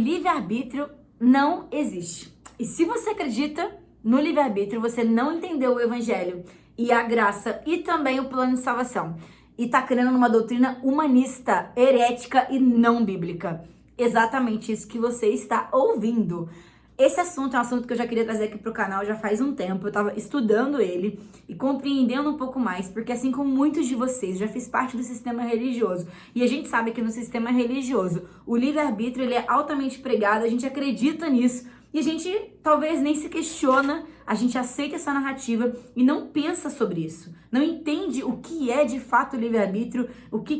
livre-arbítrio não existe. E se você acredita no livre-arbítrio, você não entendeu o evangelho e a graça e também o plano de salvação. E tá crendo numa doutrina humanista, herética e não bíblica. Exatamente isso que você está ouvindo. Esse assunto é um assunto que eu já queria trazer aqui pro canal já faz um tempo. Eu tava estudando ele e compreendendo um pouco mais, porque assim como muitos de vocês, já fiz parte do sistema religioso. E a gente sabe que no sistema religioso, o livre-arbítrio ele é altamente pregado, a gente acredita nisso. E a gente talvez nem se questiona, a gente aceita essa narrativa e não pensa sobre isso. Não entende o que é de fato o livre-arbítrio, o que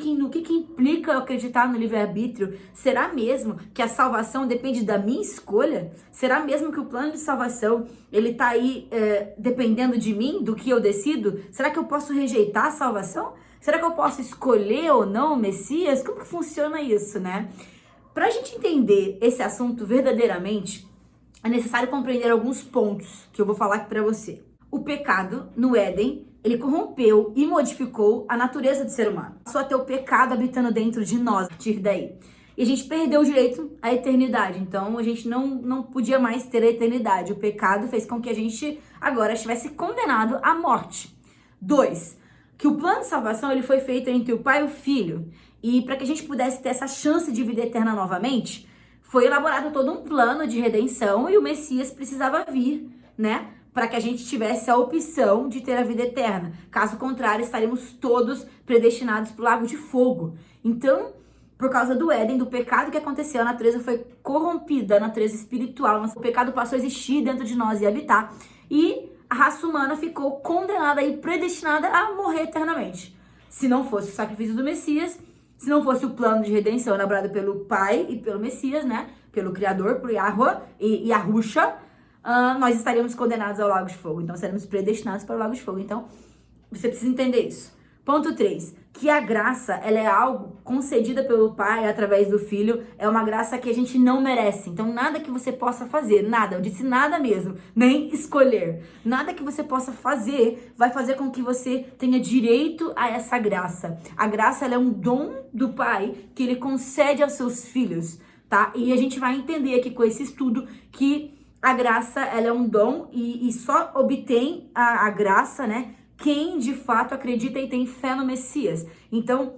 implica eu acreditar no livre-arbítrio. Será mesmo que a salvação depende da minha escolha? Será mesmo que o plano de salvação, ele tá aí dependendo de mim, do que eu decido? Será que eu posso rejeitar a salvação? Será que eu posso escolher ou não o Messias? Como que funciona isso, né? Pra gente entender esse assunto verdadeiramente, é necessário compreender alguns pontos que eu vou falar aqui para você. O pecado no Éden, ele corrompeu e modificou a natureza do ser humano. Só ter o pecado habitando dentro de nós, a partir daí. E a gente perdeu o direito à eternidade. Então a gente não podia mais ter a eternidade. O pecado fez com que a gente agora estivesse condenado à morte. 2. Que o plano de salvação ele foi feito entre o Pai e o Filho. E para que a gente pudesse ter essa chance de vida eterna novamente, foi elaborado todo um plano de redenção e o Messias precisava vir, né? Para que a gente tivesse a opção de ter a vida eterna. Caso contrário, estaríamos todos predestinados para o lago de fogo. Então, por causa do Éden, do pecado que aconteceu, a natureza foi corrompida, a natureza espiritual. O pecado passou a existir dentro de nós e habitar. E a raça humana ficou condenada e predestinada a morrer eternamente. Se não fosse o sacrifício do Messias, se não fosse o plano de redenção elaborado pelo Pai e pelo Messias, né? Pelo Criador, por Yahweh e Yahusha, nós estaríamos condenados ao lago de fogo. Então, seremos predestinados para o lago de fogo. Então, você precisa entender isso. Ponto 3. Que a graça, ela é algo concedida pelo Pai através do Filho. É uma graça que a gente não merece. Então, nada que você possa fazer, nada, eu disse nada mesmo, nem escolher. Nada que você possa fazer vai fazer com que você tenha direito a essa graça. A graça, ela é um dom do Pai que Ele concede aos seus filhos, tá? E a gente vai entender aqui com esse estudo que a graça, ela é um dom e só obtém a graça, né? Quem de fato acredita e tem fé no Messias. Então,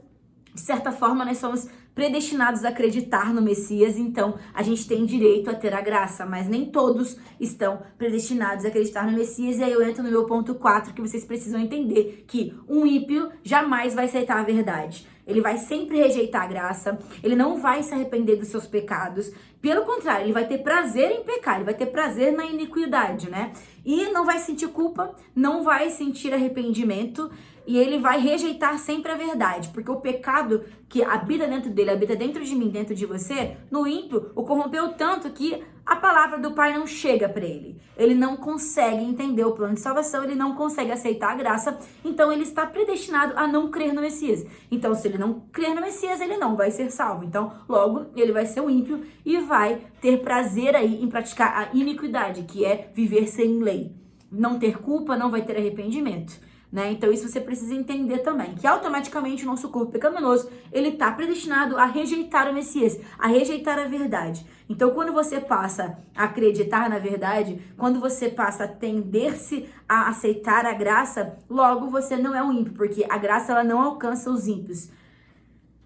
de certa forma, nós somos predestinados a acreditar no Messias, então a gente tem direito a ter a graça, mas nem todos estão predestinados a acreditar no Messias. E aí eu entro no meu ponto 4, que vocês precisam entender que um ímpio jamais vai aceitar a verdade. Ele vai sempre rejeitar a graça, ele não vai se arrepender dos seus pecados. Pelo contrário, ele vai ter prazer em pecar, ele vai ter prazer na iniquidade, né? E não vai sentir culpa, não vai sentir arrependimento, e ele vai rejeitar sempre a verdade, porque o pecado que habita dentro dele, habita dentro de mim, dentro de você, no ímpio, o corrompeu tanto que a palavra do Pai não chega para ele. Ele não consegue entender o plano de salvação, ele não consegue aceitar a graça, então ele está predestinado a não crer no Messias. Então, se ele não crer no Messias, ele não vai ser salvo. Então, logo, ele vai ser um ímpio e vai ter prazer aí em praticar a iniquidade, que é viver sem lei. Não ter culpa, não vai ter arrependimento. Né? Então isso você precisa entender também, que automaticamente o nosso corpo pecaminoso, ele está predestinado a rejeitar o Messias, a rejeitar a verdade. Então quando você passa a acreditar na verdade, quando você passa a tender-se a aceitar a graça, logo você não é um ímpio, porque a graça ela não alcança os ímpios.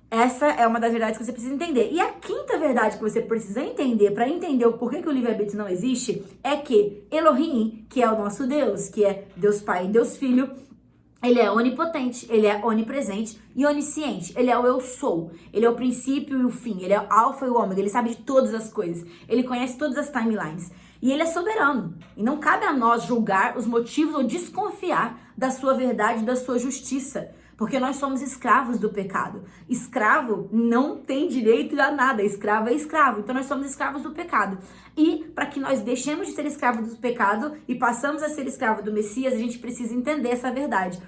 Essa é uma das verdades que você precisa entender. E a quinta verdade que você precisa entender para entender o porquê que o livre-arbítrio não existe é que Elohim, que é o nosso Deus, que é Deus Pai e Deus Filho, ele é onipotente, ele é onipresente e onisciente. Ele é o eu sou. Ele é o princípio e o fim. Ele é o alfa e o ômega. Ele sabe de todas as coisas. Ele conhece todas as timelines. E ele é soberano. E não cabe a nós julgar os motivos ou desconfiar da sua verdade e da sua justiça. Porque nós somos escravos do pecado. Escravo não tem direito a nada. Escravo é escravo. Então nós somos escravos do pecado. E para que nós deixemos de ser escravos do pecado e passamos a ser escravo do Messias, a gente precisa entender essa verdade.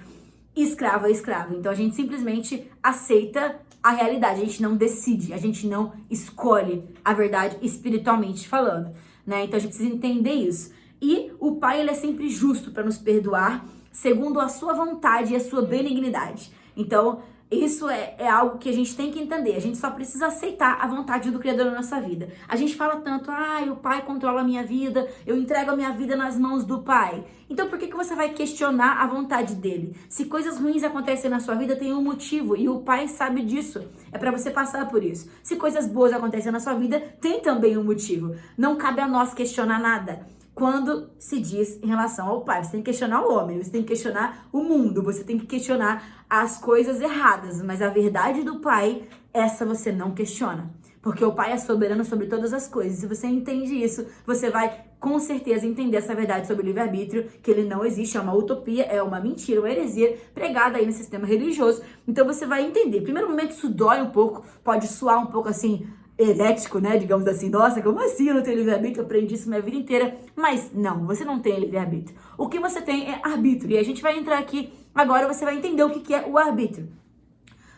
Escravo é escravo. Então a gente simplesmente aceita a realidade. A gente não decide. A gente não escolhe a verdade espiritualmente falando, né? Então a gente precisa entender isso. E o Pai, ele é sempre justo para nos perdoar segundo a sua vontade e a sua benignidade. Então, Isso é algo que a gente tem que entender. A gente só precisa aceitar a vontade do Criador na nossa vida. A gente fala tanto, o Pai controla a minha vida, eu entrego a minha vida nas mãos do Pai. Então por que você vai questionar a vontade dele? Se coisas ruins acontecem na sua vida, tem um motivo e o Pai sabe disso. É para você passar por isso. Se coisas boas acontecem na sua vida, tem também um motivo. Não cabe a nós questionar nada. Quando se diz em relação ao Pai, você tem que questionar o homem, você tem que questionar o mundo, você tem que questionar as coisas erradas, mas a verdade do Pai, essa você não questiona, porque o Pai é soberano sobre todas as coisas. Se você entende isso, você vai com certeza entender essa verdade sobre o livre-arbítrio, que ele não existe, é uma utopia, é uma mentira, uma heresia pregada aí no sistema religioso. Então você vai entender. Primeiro momento isso dói um pouco, pode soar um pouco assim, herético, né? Digamos assim, nossa, como assim eu não tenho livre-arbítrio? Eu aprendi isso minha vida inteira. Mas não, você não tem livre-arbítrio. O que você tem é arbítrio. E a gente vai entrar aqui, agora você vai entender o que é o arbítrio.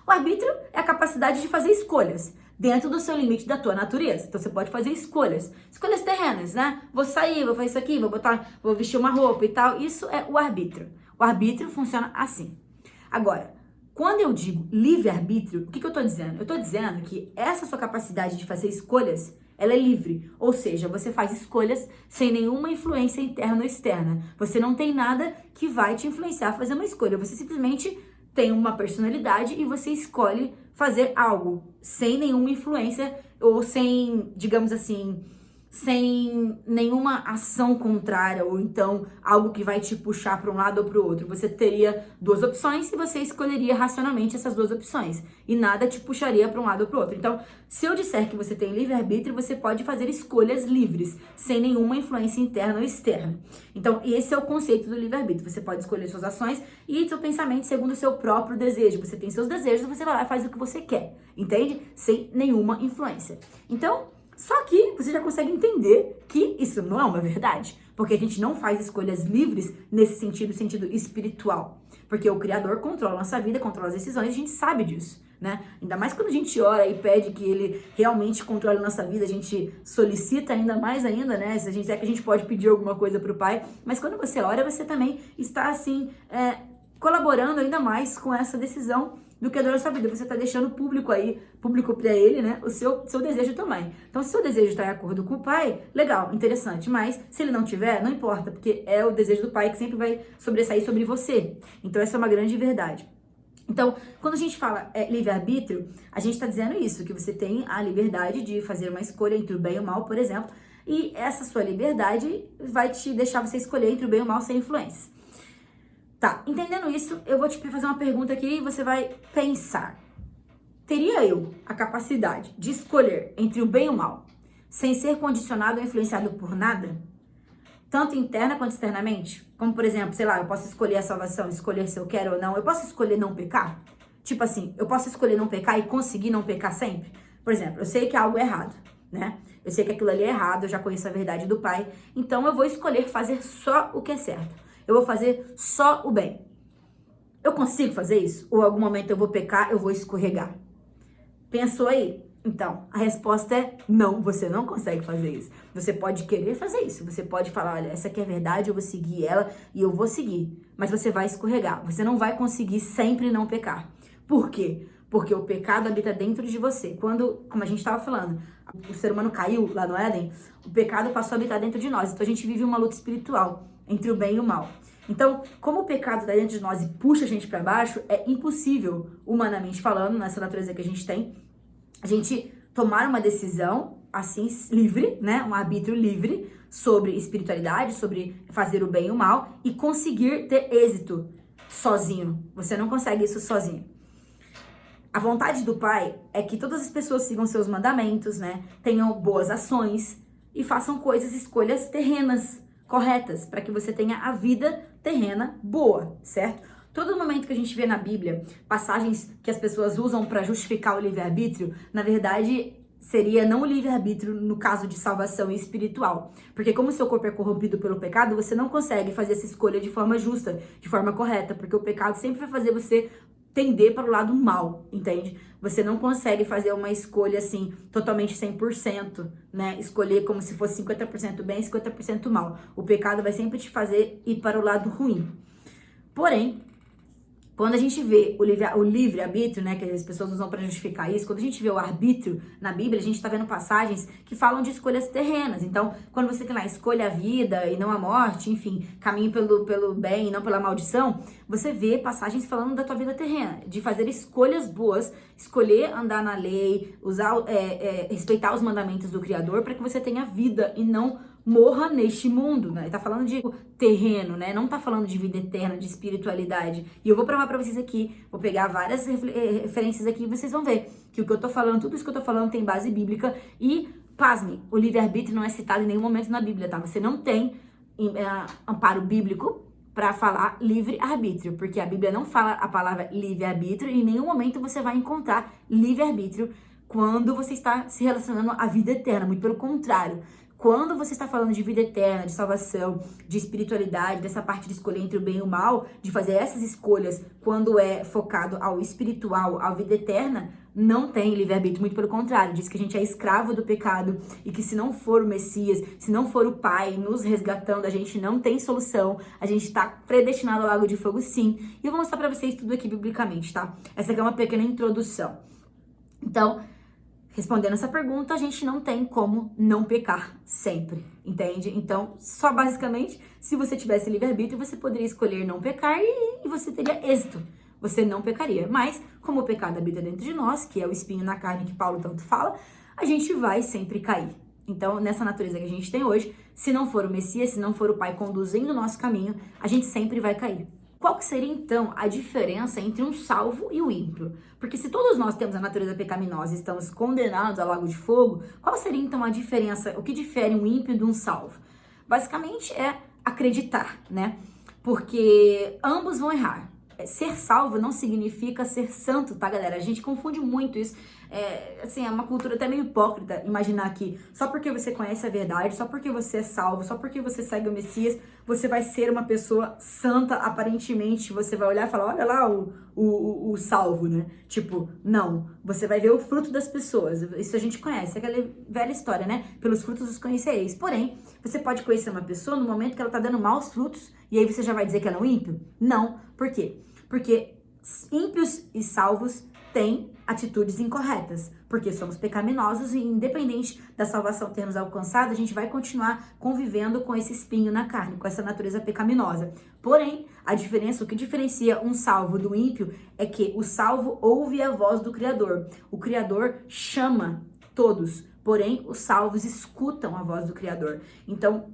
O arbítrio é a capacidade de fazer escolhas dentro do seu limite da tua natureza. Então você pode fazer escolhas terrenas, né? Vou sair, vou fazer isso aqui, vou vestir uma roupa e tal. Isso é o arbítrio. O arbítrio funciona assim. Agora, quando eu digo livre-arbítrio, o que eu estou dizendo? Eu estou dizendo que essa sua capacidade de fazer escolhas, ela é livre. Ou seja, você faz escolhas sem nenhuma influência interna ou externa. Você não tem nada que vai te influenciar a fazer uma escolha. Você simplesmente tem uma personalidade e você escolhe fazer algo sem nenhuma influência ou sem, digamos assim, sem nenhuma ação contrária ou então algo que vai te puxar para um lado ou para o outro. Você teria duas opções e você escolheria racionalmente essas duas opções e nada te puxaria para um lado ou para o outro. Então, se eu disser que você tem livre-arbítrio, você pode fazer escolhas livres, sem nenhuma influência interna ou externa. Então, esse é o conceito do livre-arbítrio. Você pode escolher suas ações e seu pensamento segundo o seu próprio desejo. Você tem seus desejos, você vai lá e faz o que você quer, entende? Sem nenhuma influência. Então, só que você já consegue entender que isso não é uma verdade, porque a gente não faz escolhas livres nesse sentido espiritual, porque o Criador controla a nossa vida, controla as decisões, a gente sabe disso, né? Ainda mais quando a gente ora e pede que Ele realmente controle a nossa vida, a gente solicita ainda mais ainda, né? Se a gente é que a gente pode pedir alguma coisa para o Pai, mas quando você ora, você também está assim, colaborando ainda mais com essa decisão do Criador da sua vida. Você está deixando público para ele, né, o seu desejo também. Então, se o seu desejo está em acordo com o Pai, legal, interessante. Mas, se ele não tiver, não importa, porque é o desejo do Pai que sempre vai sobressair sobre você. Então, essa é uma grande verdade. Então, quando a gente fala livre-arbítrio, a gente está dizendo isso, que você tem a liberdade de fazer uma escolha entre o bem e o mal, por exemplo, e essa sua liberdade vai te deixar você escolher entre o bem e o mal sem influência. Tá, entendendo isso, eu vou te fazer uma pergunta aqui e você vai pensar. Teria eu a capacidade de escolher entre o bem e o mal, sem ser condicionado ou influenciado por nada? Tanto interna quanto externamente? Como, por exemplo, sei lá, eu posso escolher a salvação, escolher se eu quero ou não. Eu posso escolher não pecar? Tipo assim, eu posso escolher não pecar e conseguir não pecar sempre? Por exemplo, eu sei que algo é errado, né? Eu sei que aquilo ali é errado, eu já conheço a verdade do Pai. Então, eu vou escolher fazer só o que é certo. Eu vou fazer só o bem. Eu consigo fazer isso? Ou em algum momento eu vou pecar, eu vou escorregar? Pensou aí? Então, a resposta é não, você não consegue fazer isso. Você pode querer fazer isso. Você pode falar, olha, essa aqui é a verdade, eu vou seguir ela e eu vou seguir. Mas você vai escorregar. Você não vai conseguir sempre não pecar. Por quê? Porque o pecado habita dentro de você. Quando, como a gente estava falando, o ser humano caiu lá no Éden, o pecado passou a habitar dentro de nós. Então, a gente vive uma luta espiritual entre o bem e o mal. Então, como o pecado está dentro de nós e puxa a gente para baixo, é impossível, humanamente falando, nessa natureza que a gente tem, a gente tomar uma decisão assim livre, né, um arbítrio livre sobre espiritualidade, sobre fazer o bem e o mal e conseguir ter êxito sozinho. Você não consegue isso sozinho. A vontade do Pai é que todas as pessoas sigam seus mandamentos, né, tenham boas ações e façam coisas, escolhas terrenas corretas, para que você tenha a vida terrena boa, certo? Todo momento que a gente vê na Bíblia, passagens que as pessoas usam para justificar o livre-arbítrio, na verdade, seria não o livre-arbítrio no caso de salvação espiritual. Porque como o seu corpo é corrompido pelo pecado, você não consegue fazer essa escolha de forma justa, de forma correta, porque o pecado sempre vai fazer você tender para o lado mal, entende? Você não consegue fazer uma escolha assim, totalmente 100%, né? Escolher como se fosse 50% bem e 50% mal. O pecado vai sempre te fazer ir para o lado ruim. Porém, Quando a gente vê o livre-arbítrio, né, que as pessoas usam para justificar isso, quando a gente vê o arbítrio na Bíblia, a gente está vendo passagens que falam de escolhas terrenas. Então, quando você tem lá, escolha a vida e não a morte, enfim, caminho pelo bem e não pela maldição, você vê passagens falando da tua vida terrena, de fazer escolhas boas, escolher andar na lei, respeitar os mandamentos do Criador para que você tenha vida e não morra neste mundo, né? Ele tá falando de terreno, né? Não tá falando de vida eterna, de espiritualidade. E eu vou provar pra vocês aqui, vou pegar várias referências aqui e vocês vão ver que o que eu tô falando, tudo isso que eu tô falando tem base bíblica e, pasme, o livre-arbítrio não é citado em nenhum momento na Bíblia, tá? Você não tem amparo bíblico para falar livre-arbítrio, porque a Bíblia não fala a palavra livre-arbítrio e em nenhum momento você vai encontrar livre-arbítrio quando você está se relacionando à vida eterna, muito pelo contrário. Quando você está falando de vida eterna, de salvação, de espiritualidade, dessa parte de escolher entre o bem e o mal, de fazer essas escolhas quando é focado ao espiritual, à vida eterna, não tem livre-arbítrio, muito pelo contrário. Diz que a gente é escravo do pecado e que se não for o Messias, se não for o Pai nos resgatando, a gente não tem solução, a gente está predestinado ao lago de fogo sim. E eu vou mostrar para vocês tudo aqui biblicamente, tá? Essa aqui é uma pequena introdução. Então, respondendo essa pergunta, a gente não tem como não pecar sempre, entende? Então, só basicamente, se você tivesse livre-arbítrio, você poderia escolher não pecar e você teria êxito. Você não pecaria. Mas, como o pecado habita dentro de nós, que é o espinho na carne que Paulo tanto fala, a gente vai sempre cair. Então, nessa natureza que a gente tem hoje, se não for o Messias, se não for o Pai conduzindo o nosso caminho, a gente sempre vai cair. Qual que seria, então, a diferença entre um salvo e o ímpio? Porque se todos nós temos a natureza pecaminosa e estamos condenados ao lago de fogo, qual seria, então, a diferença? O que difere um ímpio de um salvo? Basicamente, é acreditar, né? Porque ambos vão errar. Ser salvo não significa ser santo, tá, galera? A gente confunde muito isso. É uma cultura até meio hipócrita imaginar que só porque você conhece a verdade, só porque você é salvo, só porque você segue o Messias, você vai ser uma pessoa santa, aparentemente. Você vai olhar e falar, olha lá o salvo, né? Tipo, não. Você vai ver o fruto das pessoas. Isso a gente conhece, aquela velha história, né? Pelos frutos os conhecereis. Porém, você pode conhecer uma pessoa no momento que ela tá dando maus frutos e aí você já vai dizer que ela é um ímpio? Não. Por quê? Porque ímpios e salvos têm atitudes incorretas, porque somos pecaminosos e independente da salvação ter nos alcançado, a gente vai continuar convivendo com esse espinho na carne, com essa natureza pecaminosa. Porém, o que diferencia um salvo do ímpio é que o salvo ouve a voz do Criador. O Criador chama todos, porém os salvos escutam a voz do Criador. Então,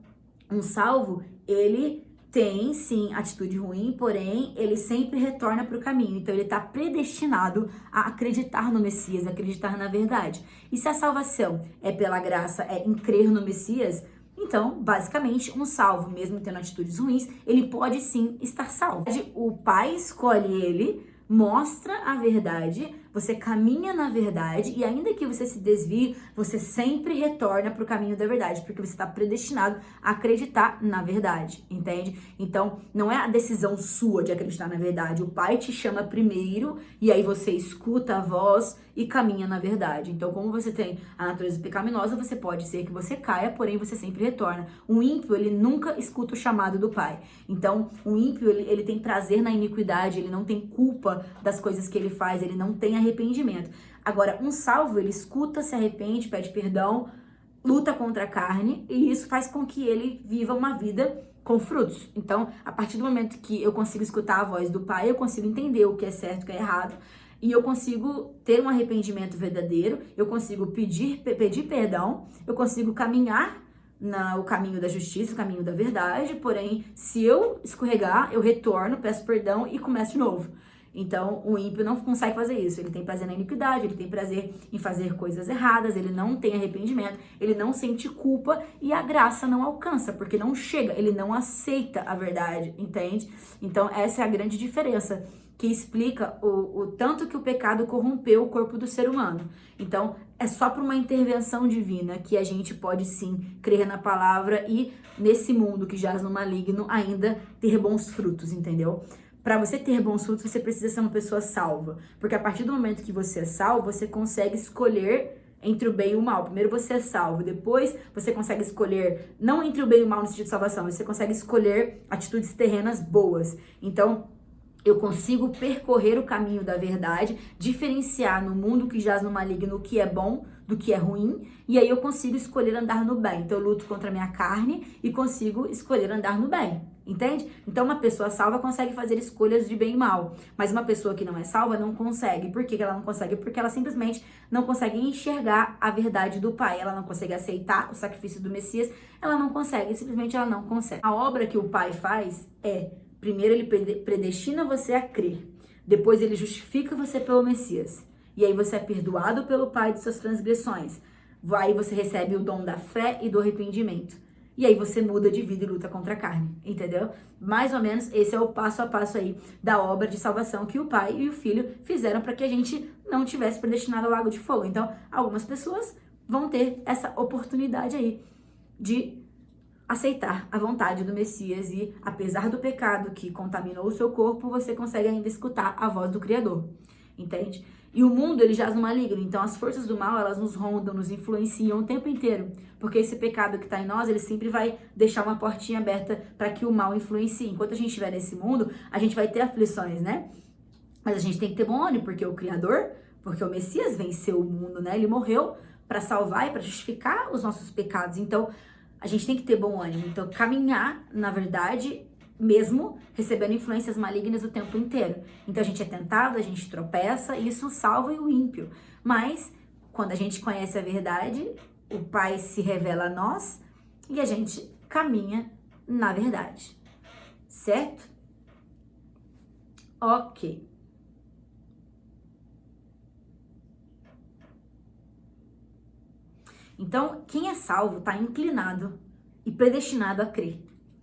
um salvo, ele tem, sim, atitude ruim, porém, ele sempre retorna para o caminho. Então, ele está predestinado a acreditar no Messias, a acreditar na verdade. E se a salvação é pela graça, é em crer no Messias, então, basicamente, um salvo, mesmo tendo atitudes ruins, ele pode, sim, estar salvo. O Pai escolhe ele, mostra a verdade, você caminha na verdade e ainda que você se desvie, você sempre retorna para o caminho da verdade, porque você está predestinado a acreditar na verdade, entende? Então, não é a decisão sua de acreditar na verdade, o Pai te chama primeiro e aí você escuta a voz e caminha na verdade. Então, como você tem a natureza pecaminosa, você pode ser que você caia, porém você sempre retorna. Um ímpio, ele nunca escuta o chamado do Pai. Então, um ímpio, ele tem prazer na iniquidade, ele não tem culpa das coisas que ele faz, ele não tem arrependimento. Agora, um salvo, ele escuta, se arrepende, pede perdão, luta contra a carne, e isso faz com que ele viva uma vida com frutos. Então, a partir do momento que eu consigo escutar a voz do Pai, eu consigo entender o que é certo e o que é errado, e eu consigo ter um arrependimento verdadeiro, eu consigo pedir perdão, eu consigo caminhar no caminho da justiça, o caminho da verdade, porém, se eu escorregar, eu retorno, peço perdão e começo de novo. Então, o ímpio não consegue fazer isso. Ele tem prazer na iniquidade, ele tem prazer em fazer coisas erradas, ele não tem arrependimento, ele não sente culpa e a graça não alcança, porque não chega, ele não aceita a verdade, entende? Então, essa é a grande diferença que explica o tanto que o pecado corrompeu o corpo do ser humano. Então, é só por uma intervenção divina que a gente pode sim crer na palavra e nesse mundo que jaz no maligno ainda ter bons frutos, entendeu? Para você ter bons frutos, você precisa ser uma pessoa salva. Porque a partir do momento que você é salvo, você consegue escolher entre o bem e o mal. Primeiro você é salvo, depois você consegue escolher, não entre o bem e o mal no sentido de salvação, você consegue escolher atitudes terrenas boas. Então, Eu consigo percorrer o caminho da verdade, diferenciar no mundo que jaz no maligno o que é bom do que é ruim, e aí eu consigo escolher andar no bem. Então eu luto contra a minha carne e consigo escolher andar no bem, entende? Então uma pessoa salva consegue fazer escolhas de bem e mal, mas uma pessoa que não é salva não consegue. Por que ela não consegue? Porque ela simplesmente não consegue enxergar a verdade do Pai, ela não consegue aceitar o sacrifício do Messias, ela não consegue, simplesmente ela não consegue. A obra que o Pai faz é: primeiro ele predestina você a crer. Depois ele justifica você pelo Messias. E aí você é perdoado pelo Pai de suas transgressões. Aí você recebe o dom da fé e do arrependimento. E aí você muda de vida e luta contra a carne. Entendeu? Mais ou menos esse é o passo a passo aí da obra de salvação que o Pai e o Filho fizeram para que a gente não tivesse predestinado ao lago de fogo. Então, algumas pessoas vão ter essa oportunidade aí de aceitar a vontade do Messias e, apesar do pecado que contaminou o seu corpo, você consegue ainda escutar a voz do Criador, entende? E o mundo, ele jaz no maligno, então as forças do mal, elas nos rondam, nos influenciam o tempo inteiro, porque esse pecado que está em nós, ele sempre vai deixar uma portinha aberta para que o mal influencie. Enquanto a gente estiver nesse mundo, a gente vai ter aflições, né? Mas a gente tem que ter bom ânimo, porque o Criador, porque o Messias venceu o mundo, né? Ele morreu para salvar e para justificar os nossos pecados, então a gente tem que ter bom ânimo. Então, caminhar, na verdade, mesmo recebendo influências malignas o tempo inteiro. Então, a gente é tentado, a gente tropeça, e isso salva o ímpio. Mas, quando a gente conhece a verdade, o Pai se revela a nós e a gente caminha na verdade. Certo? Ok. Então, quem é salvo está inclinado e predestinado a crer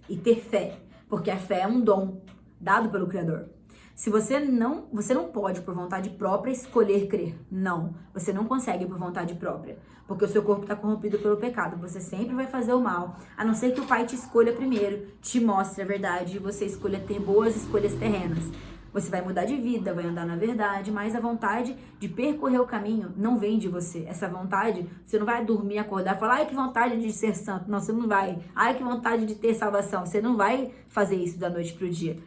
e ter fé, porque a fé é um dom dado pelo Criador. Se você não pode por vontade própria escolher crer. Não, você não consegue por vontade própria, porque o seu corpo está corrompido pelo pecado. Você sempre vai fazer o mal, a não ser que o Pai te escolha primeiro, te mostre a verdade e você escolha ter boas escolhas terrenas. Você vai mudar de vida, vai andar na verdade, mas a vontade de percorrer o caminho não vem de você. Essa vontade, você não vai dormir, acordar e falar: ai, que vontade de ser santo. Não, você não vai. Ai, que vontade de ter salvação. Você não vai fazer isso da noite pro dia.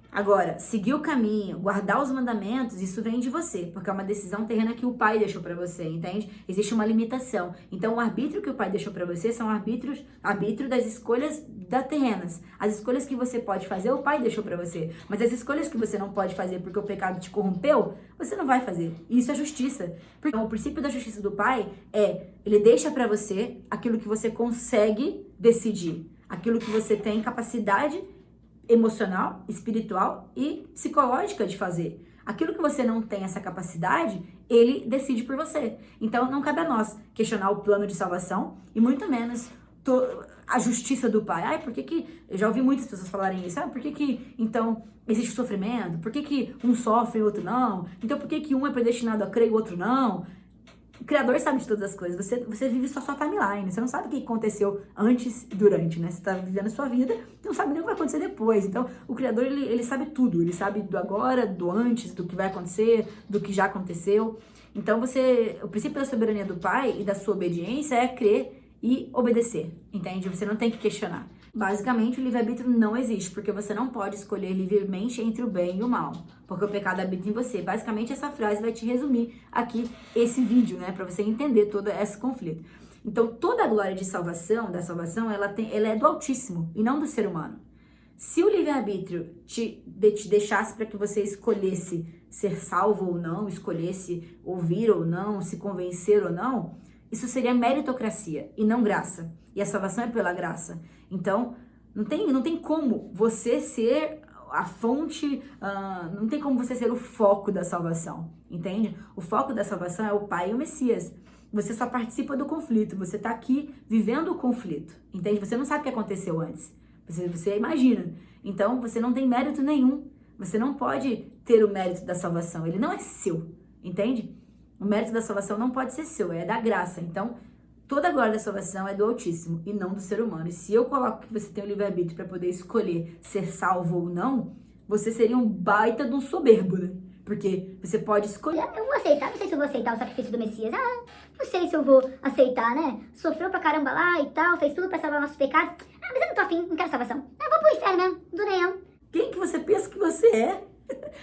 Agora, seguir o caminho, guardar os mandamentos, isso vem de você, porque é uma decisão terrena que o Pai deixou para você, entende? Existe uma limitação. Então, o arbítrio que o Pai deixou para você são arbítrio das escolhas da terrenas. As escolhas que você pode fazer, o Pai deixou para você. Mas as escolhas que você não pode fazer porque o pecado te corrompeu, você não vai fazer. E isso é justiça. Porque o princípio da justiça do Pai é, ele deixa para você aquilo que você consegue decidir, aquilo que você tem capacidade emocional, espiritual e psicológica de fazer. Aquilo que você não tem essa capacidade, ele decide por você. Então, não cabe a nós questionar o plano de salvação e muito menos a justiça do Pai. Ai, por que eu já ouvi muitas pessoas falarem isso. Ah, por que então existe sofrimento? Por que um sofre e o outro não? Então, por que um é predestinado a crer e o outro não? O Criador sabe de todas as coisas. Você vive só sua timeline. Você não sabe o que aconteceu antes e durante, né? Você tá vivendo a sua vida, não sabe nem o que vai acontecer depois. Então, o Criador, ele sabe tudo. Ele sabe do agora, do antes, do que vai acontecer, do que já aconteceu. Então, o princípio da soberania do Pai e da sua obediência é crer e obedecer, entende? Você não tem que questionar. Basicamente, o livre-arbítrio não existe, porque você não pode escolher livremente entre o bem e o mal, porque o pecado habita em você. Basicamente, essa frase vai te resumir aqui esse vídeo, né, para você entender todo esse conflito. Então, toda a glória da salvação, ela é do Altíssimo e não do ser humano. Se o livre-arbítrio te deixasse para que você escolhesse ser salvo ou não, escolhesse ouvir ou não, se convencer ou não, isso seria meritocracia e não graça. E a salvação é pela graça. Então, não tem como você ser a fonte, não tem como você ser o foco da salvação, entende? O foco da salvação é o Pai e o Messias. Você só participa do conflito, você tá aqui vivendo o conflito, entende? Você não sabe o que aconteceu antes, você imagina. Então, você não tem mérito nenhum. Você não pode ter o mérito da salvação, ele não é seu, entende? O mérito da salvação não pode ser seu, é da graça. Então, toda a glória da salvação é do Altíssimo e não do ser humano. E se eu coloco que você tem o livre-arbítrio para poder escolher ser salvo ou não, você seria um baita de um soberbo, né? Porque você pode escolher. Eu vou aceitar, não sei se eu vou aceitar o sacrifício do Messias. Não sei se eu vou aceitar, né? Sofreu pra caramba lá e tal, fez tudo pra salvar nossos pecados. Mas eu não tô afim, não quero salvação. Eu vou pro inferno mesmo, não tô nem eu. Quem que você pensa que você é?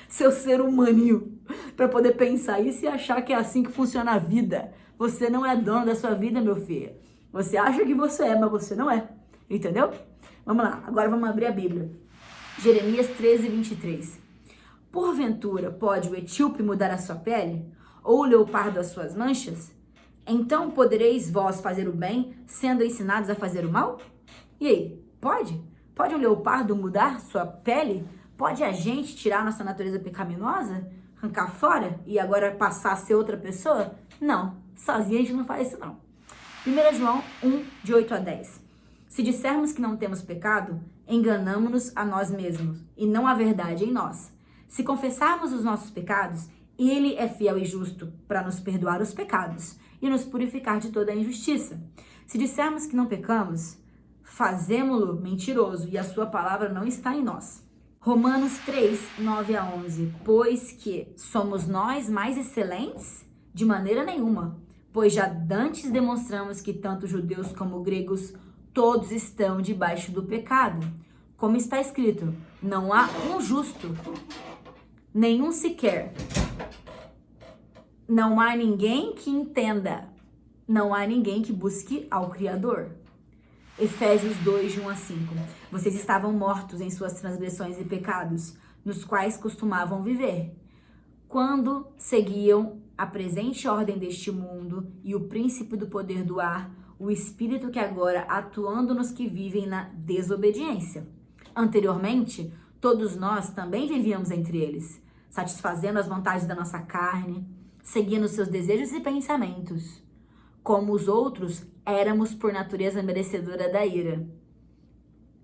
Seu ser humaninho, para poder pensar isso e achar que é assim que funciona a vida. Você não é dono da sua vida, meu filho. Você acha que você é, mas você não é. Entendeu? Vamos lá, agora vamos abrir a Bíblia. Jeremias 13, 23. Porventura pode o etíope mudar a sua pele? Ou o leopardo as suas manchas? Então podereis vós fazer o bem, sendo ensinados a fazer o mal? E aí, pode? Pode um leopardo mudar sua pele? Pode a gente tirar nossa natureza pecaminosa? Arrancar fora e agora passar a ser outra pessoa? Não, sozinha a gente não faz isso não. 1 João 1, de 8 a 10. Se dissermos que não temos pecado, enganamo-nos a nós mesmos, e não há verdade em nós. Se confessarmos os nossos pecados, ele é fiel e justo para nos perdoar os pecados e nos purificar de toda a injustiça. Se dissermos que não pecamos, fazemo-lo mentiroso e a sua palavra não está em nós. Romanos 3, 9 a 11. Pois que somos nós mais excelentes? De maneira nenhuma, pois já dantes demonstramos que tanto judeus como gregos todos estão debaixo do pecado. Como está escrito, não há um justo, nenhum sequer. Não há ninguém que entenda, não há ninguém que busque ao Criador. Efésios 2, de 1 a 5. Vocês estavam mortos em suas transgressões e pecados, nos quais costumavam viver, quando seguiam a presente ordem deste mundo e o príncipe do poder do ar, o espírito que agora atuando nos que vivem na desobediência. Anteriormente, todos nós também vivíamos entre eles, satisfazendo as vontades da nossa carne, seguindo seus desejos e pensamentos. Como os outros, éramos por natureza merecedora da ira.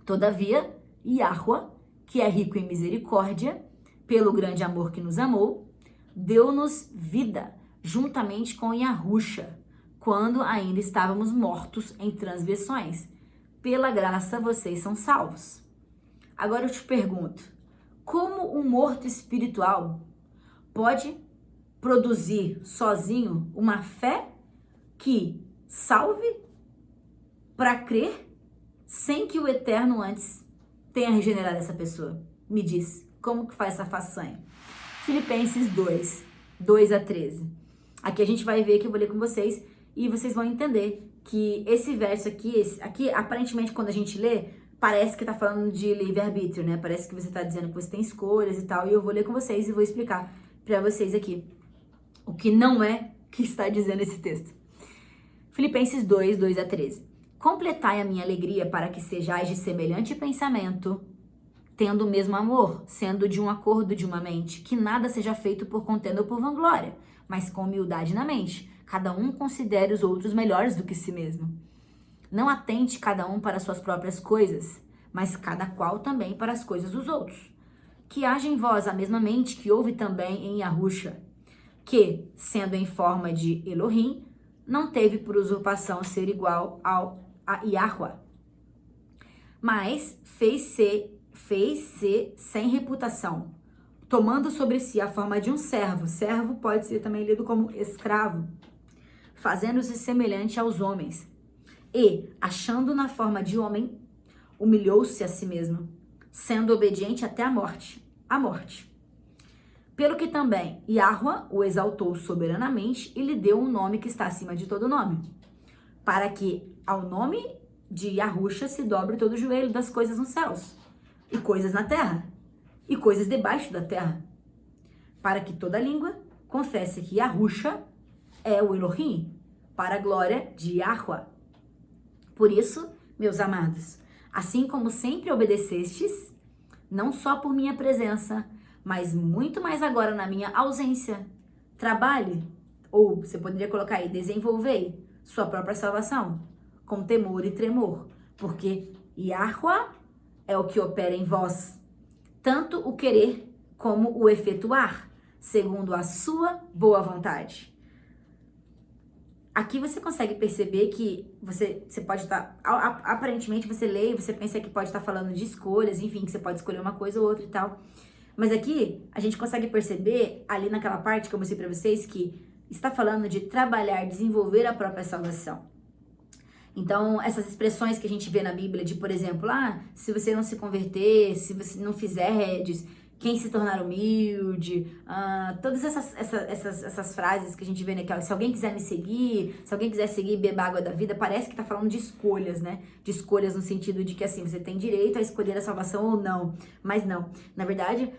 Todavia, Yahuwah, que é rico em misericórdia, pelo grande amor que nos amou, deu-nos vida juntamente com Yahusha, quando ainda estávamos mortos em transgressões. Pela graça vocês são salvos. Agora eu te pergunto, como um morto espiritual pode produzir sozinho uma fé que salve para crer sem que o Eterno antes tenha regenerado essa pessoa? Me diz, como que faz essa façanha? Filipenses 2, 2 a 13. Aqui a gente vai ver, que eu vou ler com vocês, e vocês vão entender que esse verso aqui aparentemente, quando a gente lê, parece que tá falando de livre-arbítrio, né? Parece que você tá dizendo que você tem escolhas e tal, e eu vou ler com vocês e vou explicar para vocês aqui o que não é que está dizendo esse texto. Filipenses 2, 2 a 13. Completai a minha alegria para que sejais de semelhante pensamento, tendo o mesmo amor, sendo de um acordo de uma mente, que nada seja feito por contenda ou por vanglória, mas com humildade na mente. Cada um considere os outros melhores do que si mesmo. Não atente cada um para suas próprias coisas, mas cada qual também para as coisas dos outros. Que haja em vós a mesma mente que houve também em Yahusha, que, sendo em forma de Elohim, não teve por usurpação ser igual a Yahuwah, mas fez-se sem reputação, tomando sobre si a forma de um servo. Servo pode ser também lido como escravo, fazendo-se semelhante aos homens. E, achando na forma de homem, humilhou-se a si mesmo, sendo obediente até a morte. Pelo que também Yahuwah o exaltou soberanamente e lhe deu um nome que está acima de todo nome, para que ao nome de Yahusha se dobre todo o joelho das coisas nos céus, e coisas na terra, e coisas debaixo da terra, para que toda língua confesse que Yahusha é o Elohim, para a glória de Yahuwah. Por isso, meus amados, assim como sempre obedecestes, não só por minha presença, mas muito mais agora na minha ausência, trabalhe, ou você poderia colocar aí, desenvolvei sua própria salvação, com temor e tremor, porque Yahuwah é o que opera em vós, tanto o querer como o efetuar, segundo a sua boa vontade. Aqui você consegue perceber que você pode estar, aparentemente você lê e você pensa que pode estar falando de escolhas, enfim, que você pode escolher uma coisa ou outra e tal. Mas aqui a gente consegue perceber, ali naquela parte que eu mostrei para vocês, que está falando de trabalhar, desenvolver a própria salvação. Então, essas expressões que a gente vê na Bíblia de, por exemplo, se você não se converter, se você não fizerdes, quem se tornar humilde, todas essas frases que a gente vê aqui, ó, se alguém quiser me seguir, se alguém quiser seguir e beber água da vida, parece que tá falando de escolhas, né? De escolhas no sentido de que, assim, você tem direito a escolher a salvação ou não, mas não. Na verdade,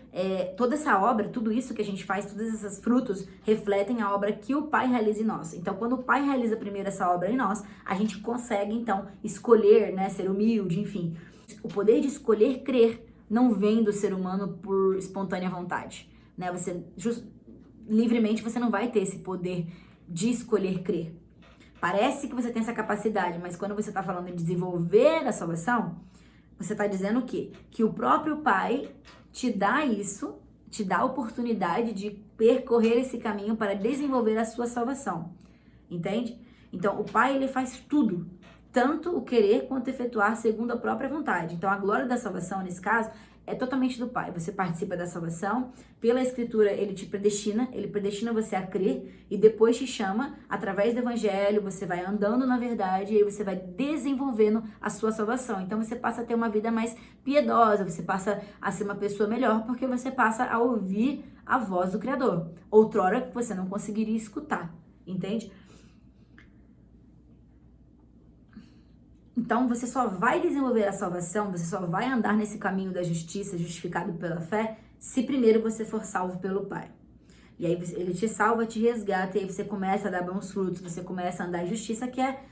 toda essa obra, tudo isso que a gente faz, todos esses frutos refletem a obra que o Pai realiza em nós. Então, quando o Pai realiza primeiro essa obra em nós, a gente consegue, então, escolher, né? Ser humilde, enfim. O poder de escolher crer não vem do ser humano por espontânea vontade, né? Livremente você não vai ter esse poder de escolher crer. Parece que você tem essa capacidade, mas quando você está falando de desenvolver a salvação, você está dizendo o quê? Que o próprio Pai te dá isso, te dá a oportunidade de percorrer esse caminho para desenvolver a sua salvação, entende? Então, o Pai, ele faz tudo, tanto o querer quanto efetuar segundo a própria vontade. Então, a glória da salvação, nesse caso, é totalmente do Pai. Você participa da salvação, pela Escritura ele te predestina, ele predestina você a crer e depois te chama, através do Evangelho, você vai andando na verdade e aí você vai desenvolvendo a sua salvação. Então, você passa a ter uma vida mais piedosa, você passa a ser uma pessoa melhor, porque você passa a ouvir a voz do Criador. Outrora, você não conseguiria escutar, entende? Então, você só vai desenvolver a salvação, você só vai andar nesse caminho da justiça, justificado pela fé, se primeiro você for salvo pelo Pai. E aí, ele te salva, te resgata, e aí você começa a dar bons frutos, você começa a andar em justiça, que é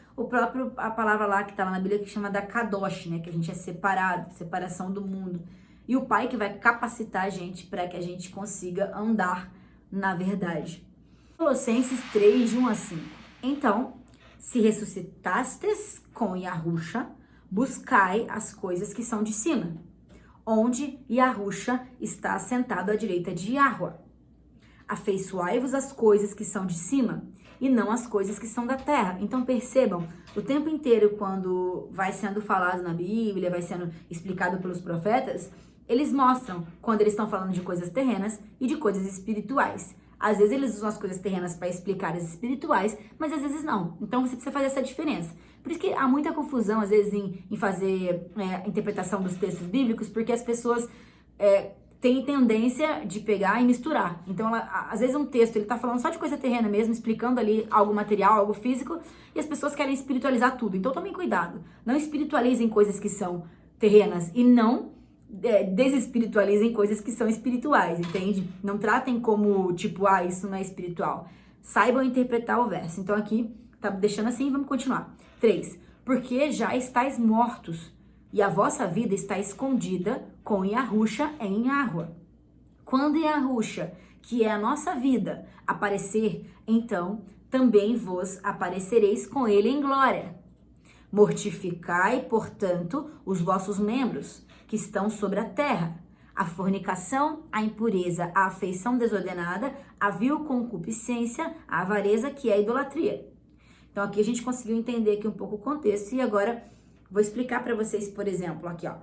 a palavra lá que tá lá na Bíblia, que chama da Kadosh, né? Que a gente é separado, separação do mundo. E o Pai que vai capacitar a gente para que a gente consiga andar na verdade. Colossenses 3, de 1 a 5. Então, se ressuscitastes com Yahusha, buscai as coisas que são de cima, onde Yahusha está assentado à direita de Yahweh. Afeiçoai-vos as coisas que são de cima, e não as coisas que são da terra. Então percebam, o tempo inteiro quando vai sendo falado na Bíblia, vai sendo explicado pelos profetas, eles mostram quando eles estão falando de coisas terrenas e de coisas espirituais. Às vezes eles usam as coisas terrenas para explicar as espirituais, mas às vezes não. Então você precisa fazer essa diferença. Por isso que há muita confusão, às vezes, em fazer interpretação dos textos bíblicos, porque as pessoas têm tendência de pegar e misturar. Então, às vezes um texto, ele tá falando só de coisa terrena mesmo, explicando ali algo material, algo físico, e as pessoas querem espiritualizar tudo. Então tomem cuidado. Não espiritualizem coisas que são terrenas e não desespiritualizem coisas que são espirituais, entende? Não tratem como, tipo, isso não é espiritual. Saibam interpretar o verso. Então aqui, tá deixando assim, vamos continuar. 3. Porque já estáis mortos, e a vossa vida está escondida com Yahusha em Yahweh. Quando Yahusha, que é a nossa vida, aparecer, então também vos aparecereis com ele em glória. Mortificai, portanto, os vossos membros, que estão sobre a terra, a fornicação, a impureza, a afeição desordenada, a vil concupiscência, a avareza, que é a idolatria. Então aqui a gente conseguiu entender aqui um pouco o contexto e agora vou explicar para vocês, por exemplo, aqui ó,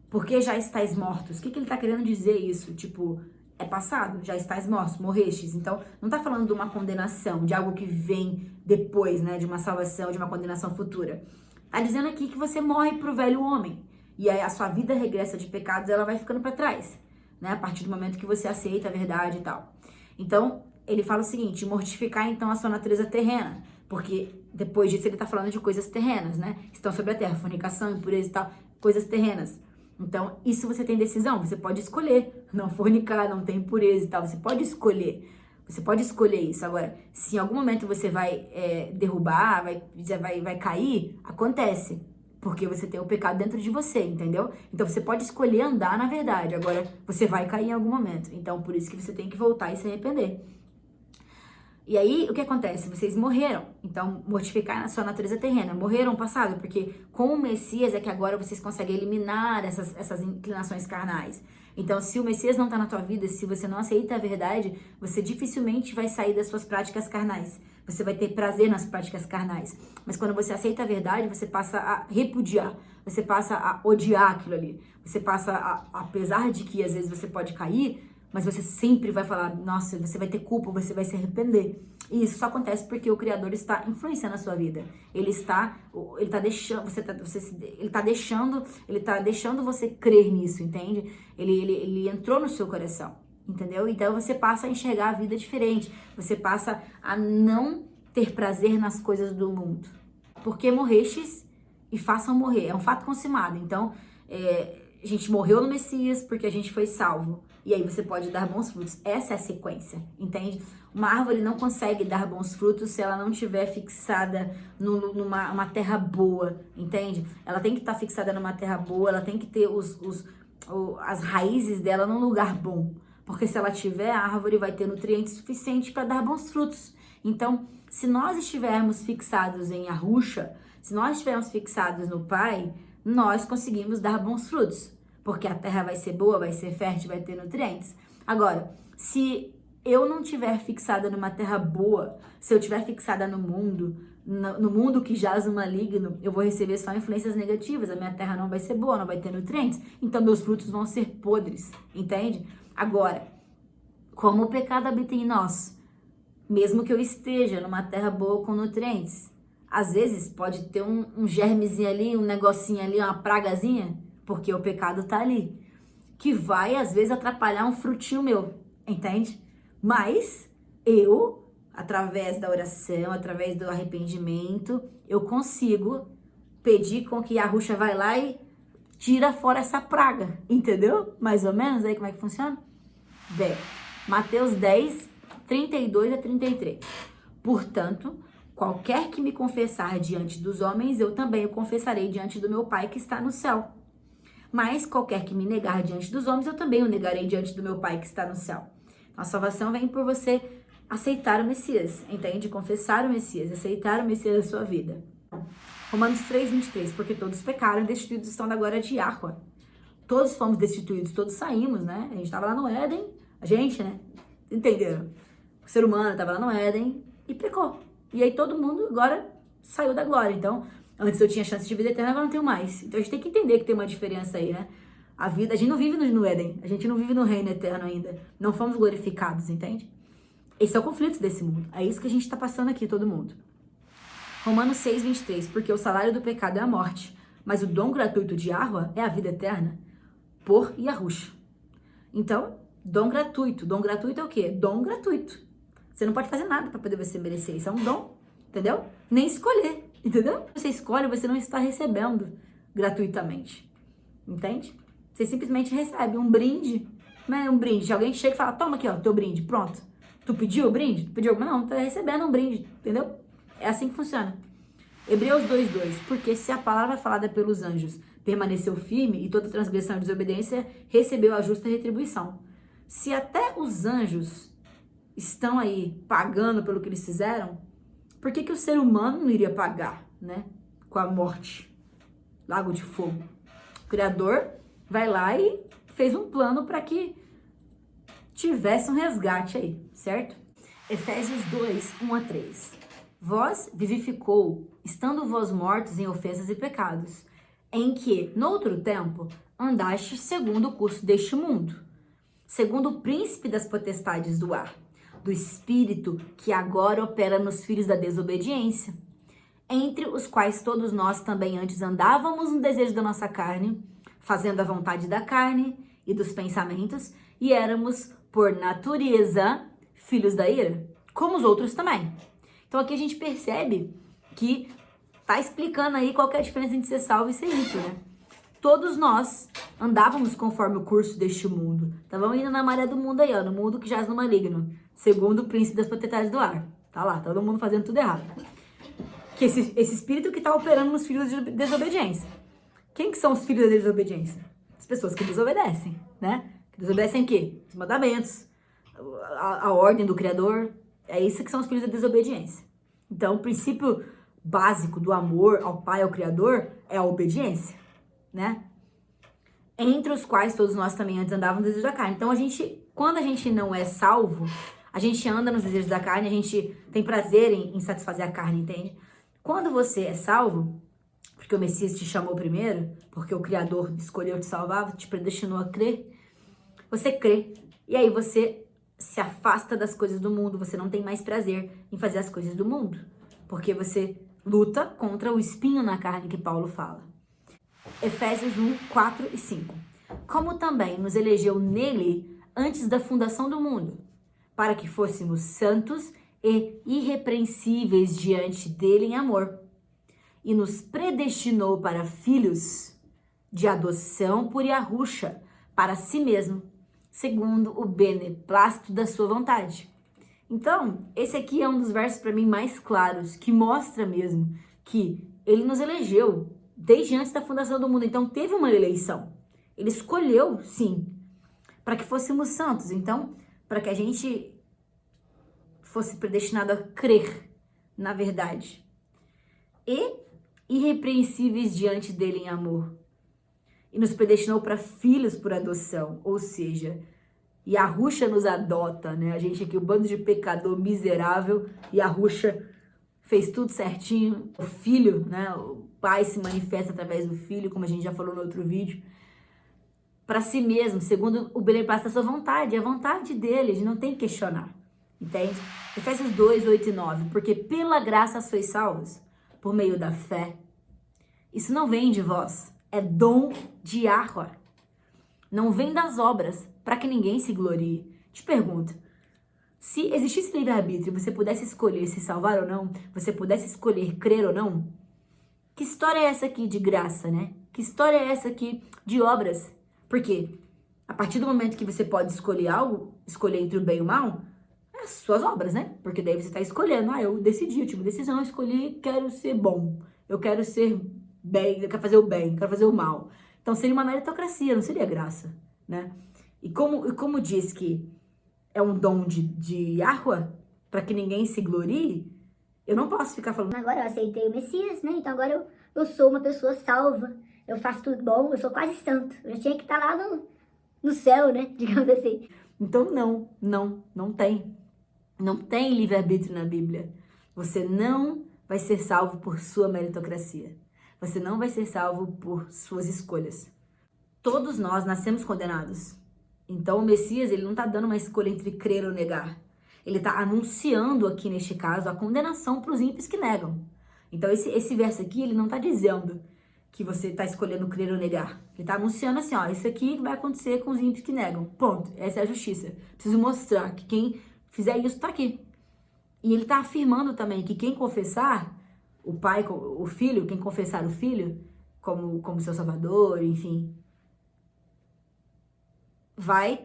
porque já estáis mortos. O que ele está querendo dizer isso? Tipo, é passado, já estáis mortos, morrestes. Então não está falando de uma condenação, de algo que vem depois, né, de uma salvação, de uma condenação futura. Está dizendo aqui que você morre para o velho homem. E aí a sua vida regressa de pecados, ela vai ficando para trás, né? A partir do momento que você aceita a verdade e tal. Então, ele fala o seguinte, mortificar então a sua natureza terrena, porque depois disso ele tá falando de coisas terrenas, né? Estão sobre a terra, fornicação, impureza e tal, coisas terrenas. Então, isso você tem decisão, você pode escolher não fornicar, não ter impureza e tal, você pode escolher isso. Agora, se em algum momento você vai derrubar, vai cair, acontece. Porque você tem o pecado dentro de você, entendeu? Então você pode escolher andar na verdade. Agora você vai cair em algum momento. Então por isso que você tem que voltar e se arrepender. E aí o que acontece? Vocês morreram. Então mortificar a sua natureza terrena. Morreram no passado, porque com o Messias é que agora vocês conseguem eliminar essas inclinações carnais. Então se o Messias não está na tua vida, se você não aceita a verdade, você dificilmente vai sair das suas práticas carnais. Você vai ter prazer nas práticas carnais. Mas quando você aceita a verdade, você passa a repudiar. Você passa a odiar aquilo ali. Você passa apesar de que às vezes você pode cair, mas você sempre vai falar, nossa, você vai ter culpa, você vai se arrepender. E isso só acontece porque o Criador está influenciando a sua vida. Ele tá deixando você crer nisso, entende? Ele entrou no seu coração, entendeu? Então você passa a enxergar a vida diferente. Você passa a não ter prazer nas coisas do mundo. Porque morrestes e façam morrer. É um fato consumado. Então, a gente morreu no Messias porque a gente foi salvo. E aí você pode dar bons frutos. Essa é a sequência, entende? Uma árvore não consegue dar bons frutos se ela não estiver fixada numa terra boa, entende? Ela tem que estar fixada numa terra boa, ela tem que ter as raízes dela num lugar bom. Porque se ela tiver, a árvore vai ter nutrientes suficientes para dar bons frutos. Então, se nós estivermos fixados em Arusha, se nós estivermos fixados no Pai, nós conseguimos dar bons frutos. Porque a terra vai ser boa, vai ser fértil, vai ter nutrientes. Agora, se eu não estiver fixada numa terra boa, se eu estiver fixada no mundo que jaz no maligno, eu vou receber só influências negativas, a minha terra não vai ser boa, não vai ter nutrientes, então meus frutos vão ser podres, entende? Agora, como o pecado habita em nós, mesmo que eu esteja numa terra boa com nutrientes, às vezes pode ter um germezinho ali, um negocinho ali, uma pragazinha, porque o pecado tá ali, que vai às vezes atrapalhar um frutinho meu, entende? Mas eu, através da oração, através do arrependimento, eu consigo pedir com que a Arusha vai lá e tira fora essa praga, entendeu? Mais ou menos aí como é que funciona? Bem, Mateus 10, 32 a 33. Portanto, qualquer que me confessar diante dos homens, eu também o confessarei diante do meu Pai que está no céu. Mas qualquer que me negar diante dos homens, eu também o negarei diante do meu Pai que está no céu. A salvação vem por você aceitar o Messias, entende? Confessar o Messias, aceitar o Messias da sua vida. Romanos 3, 23. Porque todos pecaram e destituídos estão da glória de Yahweh. Todos fomos destituídos, todos saímos, né? A gente estava lá no Éden, a gente, né? Entenderam? O ser humano estava lá no Éden e pecou. E aí todo mundo agora saiu da glória. Então, antes eu tinha chance de vida eterna, agora não tenho mais. Então a gente tem que entender que tem uma diferença aí, né? A vida, a gente não vive no Éden, a gente não vive no reino eterno ainda. Não fomos glorificados, entende? Esse é o conflito desse mundo. É isso que a gente está passando aqui, todo mundo. Romanos 6, 23. Porque o salário do pecado é a morte, mas o dom gratuito de Yahweh é a vida eterna por Yahusha. Então, dom gratuito. Dom gratuito é o quê? Dom gratuito. Você não pode fazer nada para poder você merecer. Isso é um dom, entendeu? Nem escolher, entendeu? Você escolhe, você não está recebendo gratuitamente. Entende? Você simplesmente recebe um brinde, né? Um brinde. Alguém chega e fala, toma aqui, ó, teu brinde, pronto. Tu pediu o brinde? Tu pediu? Não, tá recebendo um brinde, entendeu? É assim que funciona. Hebreus 2:2. Porque se a palavra falada pelos anjos permaneceu firme e toda transgressão e desobediência recebeu a justa retribuição. Se até os anjos estão aí pagando pelo que eles fizeram, por que o ser humano não iria pagar, né? Com a morte. Lago de fogo. O Criador vai lá e fez um plano para que tivesse um resgate aí, certo? Efésios 2, 1 a 3. Vós vivificou, estando vós mortos em ofensas e pecados, em que, noutro tempo, andastes segundo o curso deste mundo, segundo o príncipe das potestades do ar, do espírito que agora opera nos filhos da desobediência, entre os quais todos nós também antes andávamos no desejo da nossa carne, fazendo a vontade da carne e dos pensamentos, e éramos, por natureza, filhos da ira, como os outros também. Então aqui a gente percebe que tá explicando aí qual que é a diferença entre ser salvo e ser ímpio, né? Todos nós andávamos conforme o curso deste mundo. Estávamos indo na maré do mundo aí, ó, no mundo que jaz no maligno, segundo o príncipe das potestades do ar. Tá lá, todo mundo fazendo tudo errado. Que esse espírito que tá operando nos filhos de desobediência. Quem que são os filhos da desobediência? As pessoas que desobedecem, né? Que desobedecem o quê? Os mandamentos, a ordem do Criador. É isso que são os filhos da desobediência. Então, o princípio básico do amor ao Pai, ao Criador, é a obediência, né? Entre os quais todos nós também antes andávamos no desejo da carne. Então, quando a gente não é salvo, a gente anda nos desejos da carne, a gente tem prazer em satisfazer a carne, entende? Quando você é salvo, porque o Messias te chamou primeiro, porque o Criador escolheu te salvar, te predestinou a crer, você crê. E aí você se afasta das coisas do mundo, você não tem mais prazer em fazer as coisas do mundo, porque você luta contra o espinho na carne que Paulo fala. Efésios 1, 4 e 5. Como também nos elegeu nele antes da fundação do mundo, para que fôssemos santos e irrepreensíveis diante dele em amor, e nos predestinou para filhos de adoção por Yahusha, para si mesmo, segundo o beneplácito da sua vontade. Então, esse aqui é um dos versos para mim mais claros, que mostra mesmo que ele nos elegeu desde antes da fundação do mundo. Então, teve uma eleição. Ele escolheu, sim, para que fôssemos santos. Então, para que a gente fosse predestinado a crer na verdade. E irrepreensíveis diante dele em amor. E nos predestinou para filhos por adoção, ou seja, Yahusha nos adota, né? A gente aqui, o bando de pecador miserável, Yahusha fez tudo certinho. O filho, né? O pai se manifesta através do filho, como a gente já falou no outro vídeo, para si mesmo, segundo o beneplácito da sua vontade, é a vontade dele, a gente não tem que questionar, entende? Efésios 2, 8 e 9, porque pela graça sois salvos, por meio da fé. Isso não vem de vós, é dom de Yahweh. Não vem das obras, para que ninguém se glorie. Te pergunto, se existisse livre-arbítrio, você pudesse escolher se salvar ou não, você pudesse escolher crer ou não, que história é essa aqui de graça, né? Que história é essa aqui de obras? Porque a partir do momento que você pode escolher algo, escolher entre o bem e o mal, é as suas obras, né? Porque daí você está escolhendo. Eu decidi, eu tive decisão, eu escolhi, quero ser bom, eu quero ser bem, eu quero fazer o bem, eu quero fazer o mal. Então seria uma meritocracia, não seria graça, né? E como diz que é um dom de Yahweh, para que ninguém se glorie, eu não posso ficar falando. Agora eu aceitei o Messias, né? Então agora eu sou uma pessoa salva. Eu faço tudo bom, eu sou quase santo. Eu já tinha que estar lá no céu, né? Digamos assim. Então não tem. Não tem livre-arbítrio na Bíblia. Você não vai ser salvo por sua meritocracia. Você não vai ser salvo por suas escolhas. Todos nós nascemos condenados. Então o Messias, ele não está dando uma escolha entre crer ou negar. Ele está anunciando aqui, neste caso, a condenação para os ímpios que negam. Então esse verso aqui, ele não está dizendo que você está escolhendo crer ou negar. Ele está anunciando assim, isso aqui vai acontecer com os ímpios que negam. Ponto. Essa é a justiça. Preciso mostrar que quem fizer isso está aqui. E ele está afirmando também que quem confessar o pai, o filho, quem confessar o filho como seu salvador, enfim, vai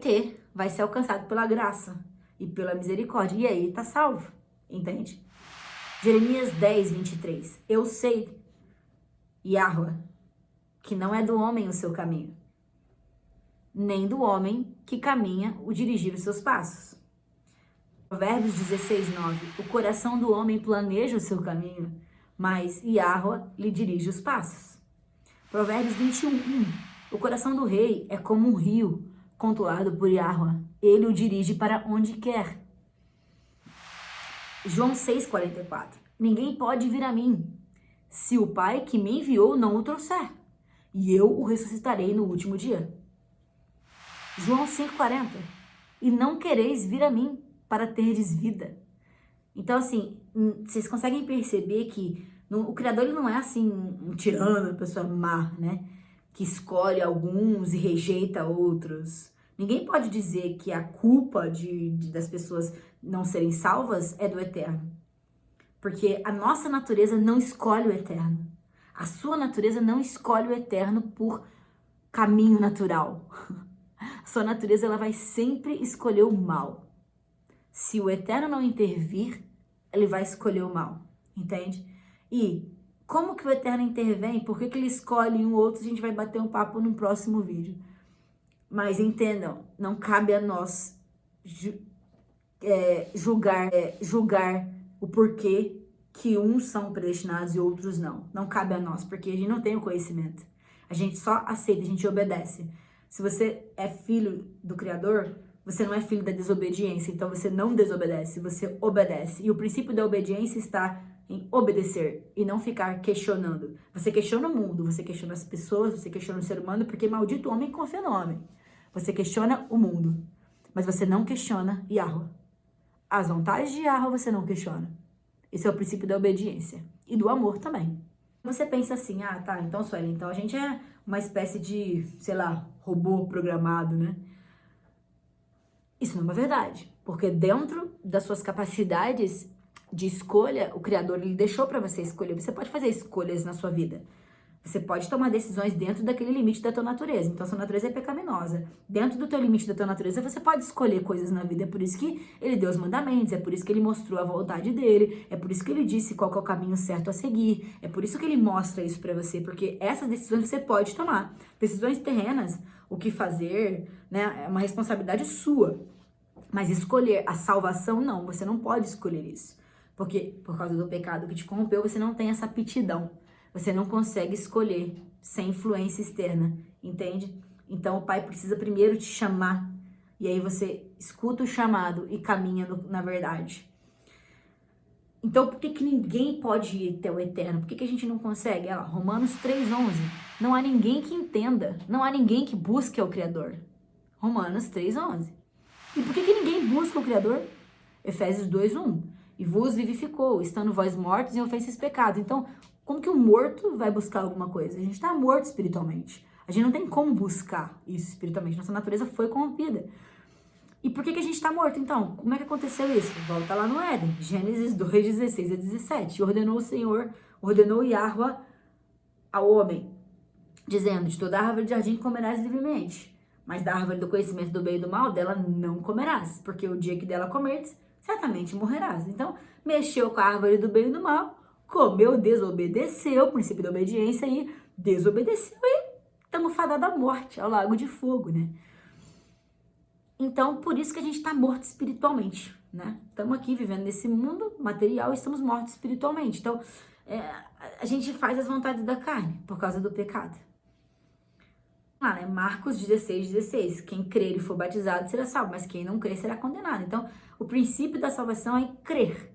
ser alcançado pela graça e pela misericórdia. E aí está salvo, entende? Jeremias 10, 23. Eu sei, Yahweh, que não é do homem o seu caminho, nem do homem que caminha o dirigir os seus passos. Provérbios 16, 9. O coração do homem planeja o seu caminho, mas Yahweh lhe dirige os passos. Provérbios 21, 1. O coração do rei é como um rio controlado por Yahweh. Ele o dirige para onde quer. João 6, 44. Ninguém pode vir a mim se o Pai que me enviou não o trouxer, e eu o ressuscitarei no último dia. João 5,40. E não quereis vir a mim para terdes vida. Então, assim, vocês conseguem perceber que o Criador, ele não é assim um tirano, uma pessoa má, né? Que escolhe alguns e rejeita outros. Ninguém pode dizer que a culpa das pessoas não serem salvas é do Eterno. Porque a nossa natureza não escolhe o Eterno. A sua natureza não escolhe o Eterno por caminho natural. A sua natureza, ela vai sempre escolher o mal. Se o Eterno não intervir, ele vai escolher o mal, entende? E como que o Eterno intervém? Por que ele escolhe um ou outro? A gente vai bater um papo no próximo vídeo. Mas entendam, não cabe a nós julgar o porquê que uns são predestinados e outros não. Não cabe a nós, porque a gente não tem o conhecimento. A gente só aceita, a gente obedece. Se você é filho do Criador, você não é filho da desobediência, então você não desobedece, você obedece. E o princípio da obediência está em obedecer e não ficar questionando. Você questiona o mundo, você questiona as pessoas, você questiona o ser humano, porque maldito homem confia no homem. Você questiona o mundo. mas você não questiona Yahweh. As vontades de Yahweh você não questiona. Esse é o princípio da obediência. E do amor também. Você pensa assim, tá, então, Sueli, então a gente é uma espécie de, sei lá, robô programado, né? Isso não é uma verdade. Porque dentro das suas capacidades de escolha, o Criador, ele deixou para você escolher. Você pode fazer escolhas na sua vida. Você pode tomar decisões dentro daquele limite da tua natureza. Então, sua natureza é pecaminosa. Dentro do teu limite da tua natureza, você pode escolher coisas na vida. É por isso que ele deu os mandamentos, é por isso que ele mostrou a vontade dele, é por isso que ele disse qual que é o caminho certo a seguir, é por isso que ele mostra isso pra você, porque essas decisões você pode tomar. Decisões terrenas, o que fazer, né, é uma responsabilidade sua. Mas escolher a salvação, não. Você não pode escolher isso. Porque, por causa do pecado que te corrompeu, você não tem essa aptidão. Você não consegue escolher sem influência externa, entende? Então, o Pai precisa primeiro te chamar. E aí você escuta o chamado e caminha na verdade. Então, por que ninguém pode ir até o eterno? Por que a gente não consegue? Romanos 3,11. Não há ninguém que entenda. Não há ninguém que busque ao Criador. Romanos 3,11. E por que ninguém busca o Criador? Efésios 2,1. E vos vivificou, estando vós mortos em ofensas e pecados. Então, como que o morto vai buscar alguma coisa? A gente está morto espiritualmente. A gente não tem como buscar isso espiritualmente. Nossa natureza foi corrompida. E por que a gente está morto, então? Como é que aconteceu isso? Volta lá no Éden. Gênesis 2, 16 a 17. Ordenou o Senhor, ordenou Yahweh ao homem, dizendo, de toda árvore do jardim comerás livremente. Mas da árvore do conhecimento do bem e do mal, dela não comerás. Porque o dia que dela comerdes, certamente morrerás. Então, mexeu com a árvore do bem e do mal, comeu, desobedeceu, o princípio da obediência e desobedeceu e estamos fadados à morte, ao lago de fogo, né? Então, por isso que a gente está morto espiritualmente, né? Estamos aqui vivendo nesse mundo material e estamos mortos espiritualmente. Então, a gente faz as vontades da carne por causa do pecado. Né? Marcos 16. Quem crer e for batizado será salvo, mas quem não crer será condenado. Então, o princípio da salvação é crer.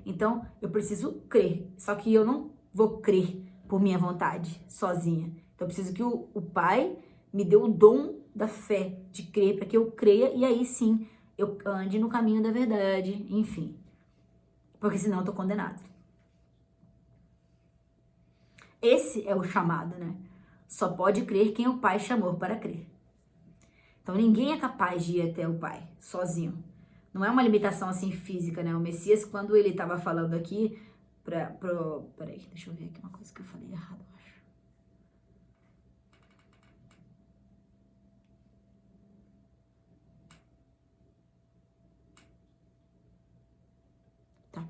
Então, eu preciso crer, só que eu não vou crer por minha vontade, sozinha. Então, eu preciso que o Pai me dê o dom da fé, de crer, para que eu creia e aí sim, eu ande no caminho da verdade, enfim. Porque senão eu tô condenado. Esse é o chamado, né? Só pode crer quem o Pai chamou para crer. Então, ninguém é capaz de ir até o Pai, sozinho. Não é uma limitação assim física, né? O Messias, quando ele estava falando aqui peraí, deixa eu ver aqui uma coisa que eu falei errado, eu acho. Tá.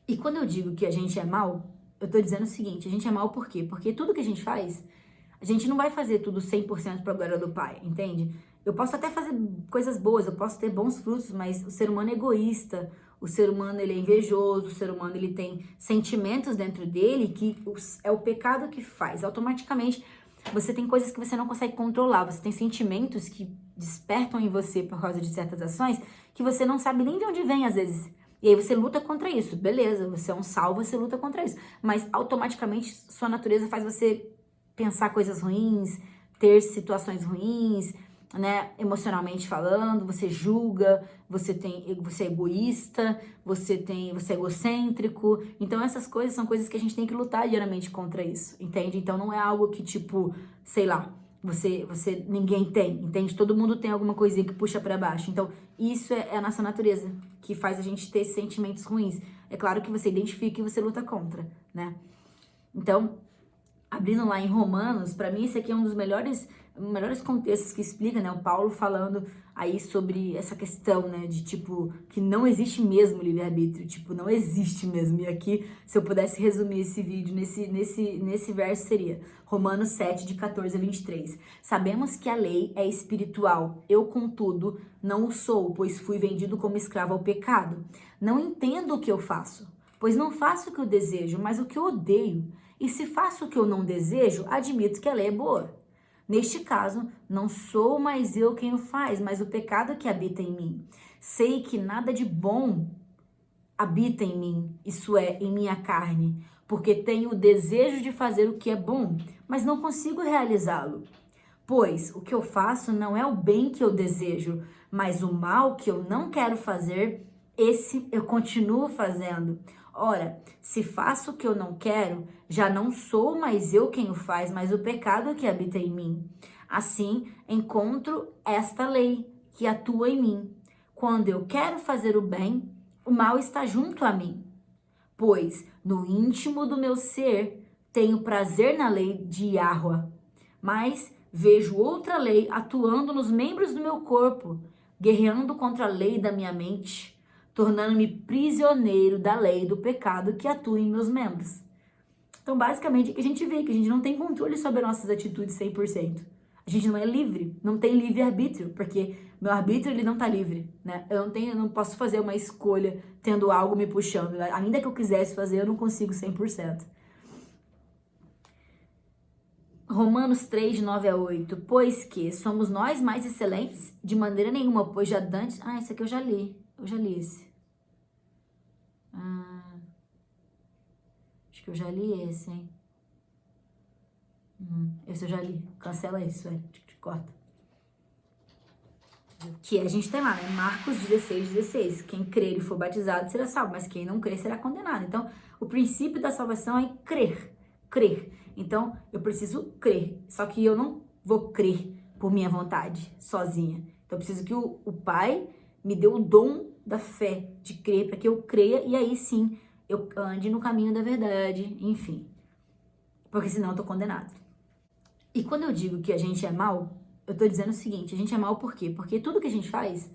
E quando eu digo que a gente é mal, eu tô dizendo o seguinte, a gente é mal por quê? Porque tudo que a gente faz, a gente não vai fazer tudo 100% para a glória do Pai, entende? Eu posso até fazer coisas boas, eu posso ter bons frutos, mas o ser humano é egoísta, o ser humano ele é invejoso, o ser humano ele tem sentimentos dentro dele que é o pecado que faz. Automaticamente você tem coisas que você não consegue controlar, você tem sentimentos que despertam em você por causa de certas ações que você não sabe nem de onde vem às vezes. E aí você luta contra isso, beleza, você é um salvo, você luta contra isso. Mas automaticamente sua natureza faz você pensar coisas ruins, ter situações ruins, né, emocionalmente falando, você julga, você é egoísta, você é egocêntrico. Então essas coisas são coisas que a gente tem que lutar diariamente contra isso, entende? Então não é algo que tipo, sei lá, ninguém tem, entende? Todo mundo tem alguma coisinha que puxa pra baixo. Então isso é a nossa natureza, que faz a gente ter sentimentos ruins. É claro que você identifica e você luta contra, né? Então, abrindo lá em Romanos, para mim esse aqui é um dos melhores contextos que explica, né, o Paulo falando aí sobre essa questão, né, de tipo, que não existe mesmo livre-arbítrio, tipo, não existe mesmo. E aqui, se eu pudesse resumir esse vídeo nesse verso, seria Romanos 7, de 14 a 23. Sabemos que a lei é espiritual, eu, contudo, não o sou, pois fui vendido como escravo ao pecado. Não entendo o que eu faço, pois não faço o que eu desejo, mas o que eu odeio. E se faço o que eu não desejo, admito que a lei é boa. Neste caso, não sou mais eu quem o faz, mas o pecado que habita em mim. Sei que nada de bom habita em mim, isso é, em minha carne, porque tenho o desejo de fazer o que é bom, mas não consigo realizá-lo. Pois o que eu faço não é o bem que eu desejo, mas o mal que eu não quero fazer, esse eu continuo fazendo. Ora, se faço o que eu não quero, já não sou mais eu quem o faz, mas o pecado que habita em mim. Assim, encontro esta lei que atua em mim. Quando eu quero fazer o bem, o mal está junto a mim. Pois no íntimo do meu ser tenho prazer na lei de Yahweh, mas vejo outra lei atuando nos membros do meu corpo, guerreando contra a lei da minha mente, tornando-me prisioneiro da lei do pecado que atua em meus membros. Então, basicamente, é que a gente vê que a gente não tem controle sobre as nossas atitudes 100%. A gente não é livre, não tem livre-arbítrio, porque meu arbítrio ele não tá livre, né? Eu não posso fazer uma escolha tendo algo me puxando. Ainda que eu quisesse fazer, eu não consigo 100%. Romanos 3, 9 a 8. Pois que somos nós mais excelentes? De maneira nenhuma, pois já dantes... esse aqui eu já li. Eu já li esse. Acho que eu já li esse, hein? Esse eu já li. Cancela isso, velho. Corta. Que a gente tem lá, né? Marcos 16, 16. Quem crer e for batizado será salvo, mas quem não crer será condenado. Então, o princípio da salvação é crer. Crer. Então, eu preciso crer. Só que eu não vou crer por minha vontade, sozinha. Então, eu preciso que o Pai me dê o dom da fé, de crer, para que eu creia e aí sim eu ande no caminho da verdade, enfim. Porque senão eu tô condenado. E quando eu digo que a gente é mal, eu tô dizendo o seguinte, a gente é mal por quê? Porque tudo que a gente faz,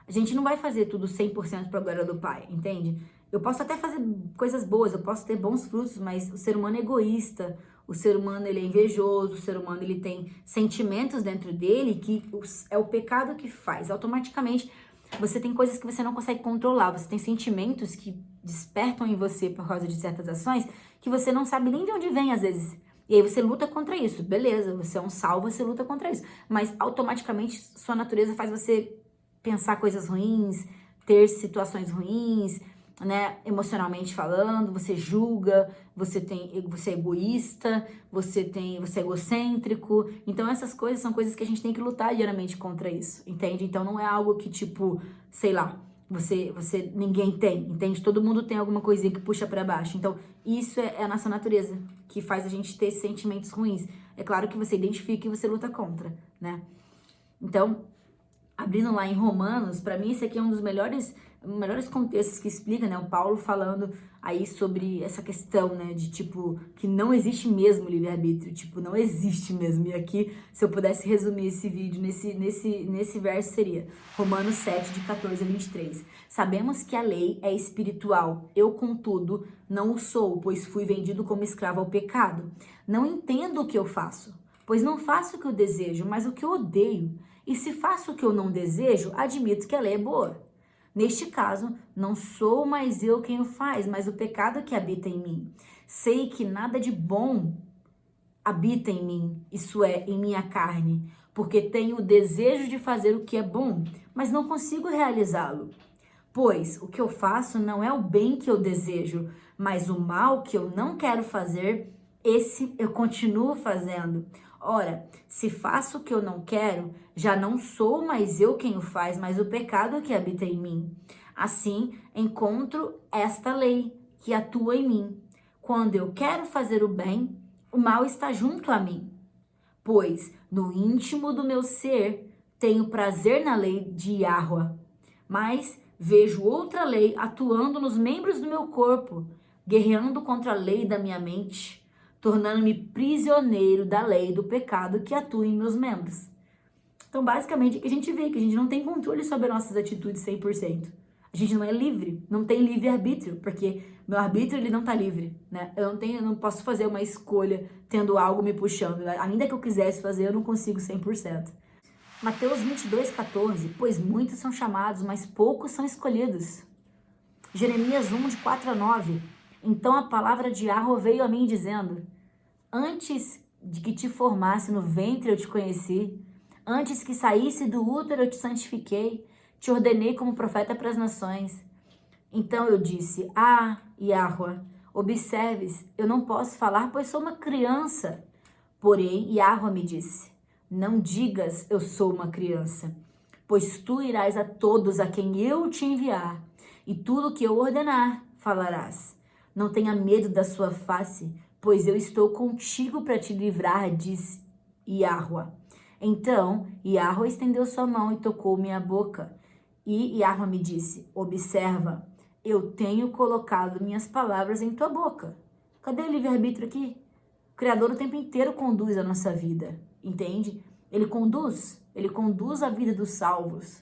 a gente não vai fazer tudo 100% para a glória do Pai, entende? Eu posso até fazer coisas boas, eu posso ter bons frutos, mas o ser humano é egoísta, o ser humano ele é invejoso, o ser humano ele tem sentimentos dentro dele que é o pecado que faz. Automaticamente você tem coisas que você não consegue controlar, você tem sentimentos que despertam em você por causa de certas ações que você não sabe nem de onde vem às vezes. E aí você luta contra isso, beleza, você é um salvo, você luta contra isso. Mas automaticamente sua natureza faz você pensar coisas ruins, ter situações ruins, né, emocionalmente falando, você julga, você é egoísta, você é egocêntrico. Então essas coisas são coisas que a gente tem que lutar diariamente contra isso, entende? Então não é algo que tipo, sei lá, ninguém tem, entende? Todo mundo tem alguma coisinha que puxa pra baixo. Então isso é a nossa natureza, que faz a gente ter sentimentos ruins. É claro que você identifica e você luta contra, né? Então, abrindo lá em Romanos, para mim esse aqui é um dos melhores contextos que explica, né, o Paulo falando aí sobre essa questão, né, de tipo, que não existe mesmo livre-arbítrio, tipo, não existe mesmo. E aqui, se eu pudesse resumir esse vídeo nesse verso seria Romanos 7, de 14 a 23. Sabemos que a lei é espiritual, eu, contudo, não o sou, pois fui vendido como escravo ao pecado. Não entendo o que eu faço, pois não faço o que eu desejo, mas o que eu odeio. E se faço o que eu não desejo, admito que a lei é boa. Neste caso, não sou mais eu quem o faz, mas o pecado que habita em mim. Sei que nada de bom habita em mim, isso é, em minha carne, porque tenho o desejo de fazer o que é bom, mas não consigo realizá-lo. Pois o que eu faço não é o bem que eu desejo, mas o mal que eu não quero fazer, esse eu continuo fazendo. Ora, se faço o que eu não quero, já não sou mais eu quem o faz, mas o pecado que habita em mim. Assim, encontro esta lei que atua em mim. Quando eu quero fazer o bem, o mal está junto a mim. Pois no íntimo do meu ser tenho prazer na lei de Yahweh, mas vejo outra lei atuando nos membros do meu corpo, guerreando contra a lei da minha mente, tornando-me prisioneiro da lei do pecado que atua em meus membros. Então, basicamente, é que a gente vê que a gente não tem controle sobre as nossas atitudes 100%. A gente não é livre, não tem livre-arbítrio, porque meu arbítrio ele não tá livre, né? Eu não posso fazer uma escolha tendo algo me puxando. Ainda que eu quisesse fazer, eu não consigo 100%. Mateus 22, 14. Pois muitos são chamados, mas poucos são escolhidos. Jeremias 1, de 4 a 9. Então a palavra de Yahweh veio a mim dizendo: antes de que te formasse no ventre eu te conheci, antes que saísse do útero eu te santifiquei, te ordenei como profeta para as nações. Então eu disse, ah, Yahweh, observes, eu não posso falar, pois sou uma criança. Porém, Yahweh me disse, não digas eu sou uma criança, pois tu irás a todos a quem eu te enviar, e tudo que eu ordenar falarás. Não tenha medo da sua face, pois eu estou contigo para te livrar, disse Yahweh. Então, Yahweh estendeu sua mão e tocou minha boca. E Yahweh me disse, observa, eu tenho colocado minhas palavras em tua boca. Cadê o livre-arbítrio aqui? O Criador o tempo inteiro conduz a nossa vida, entende? Ele conduz a vida dos salvos.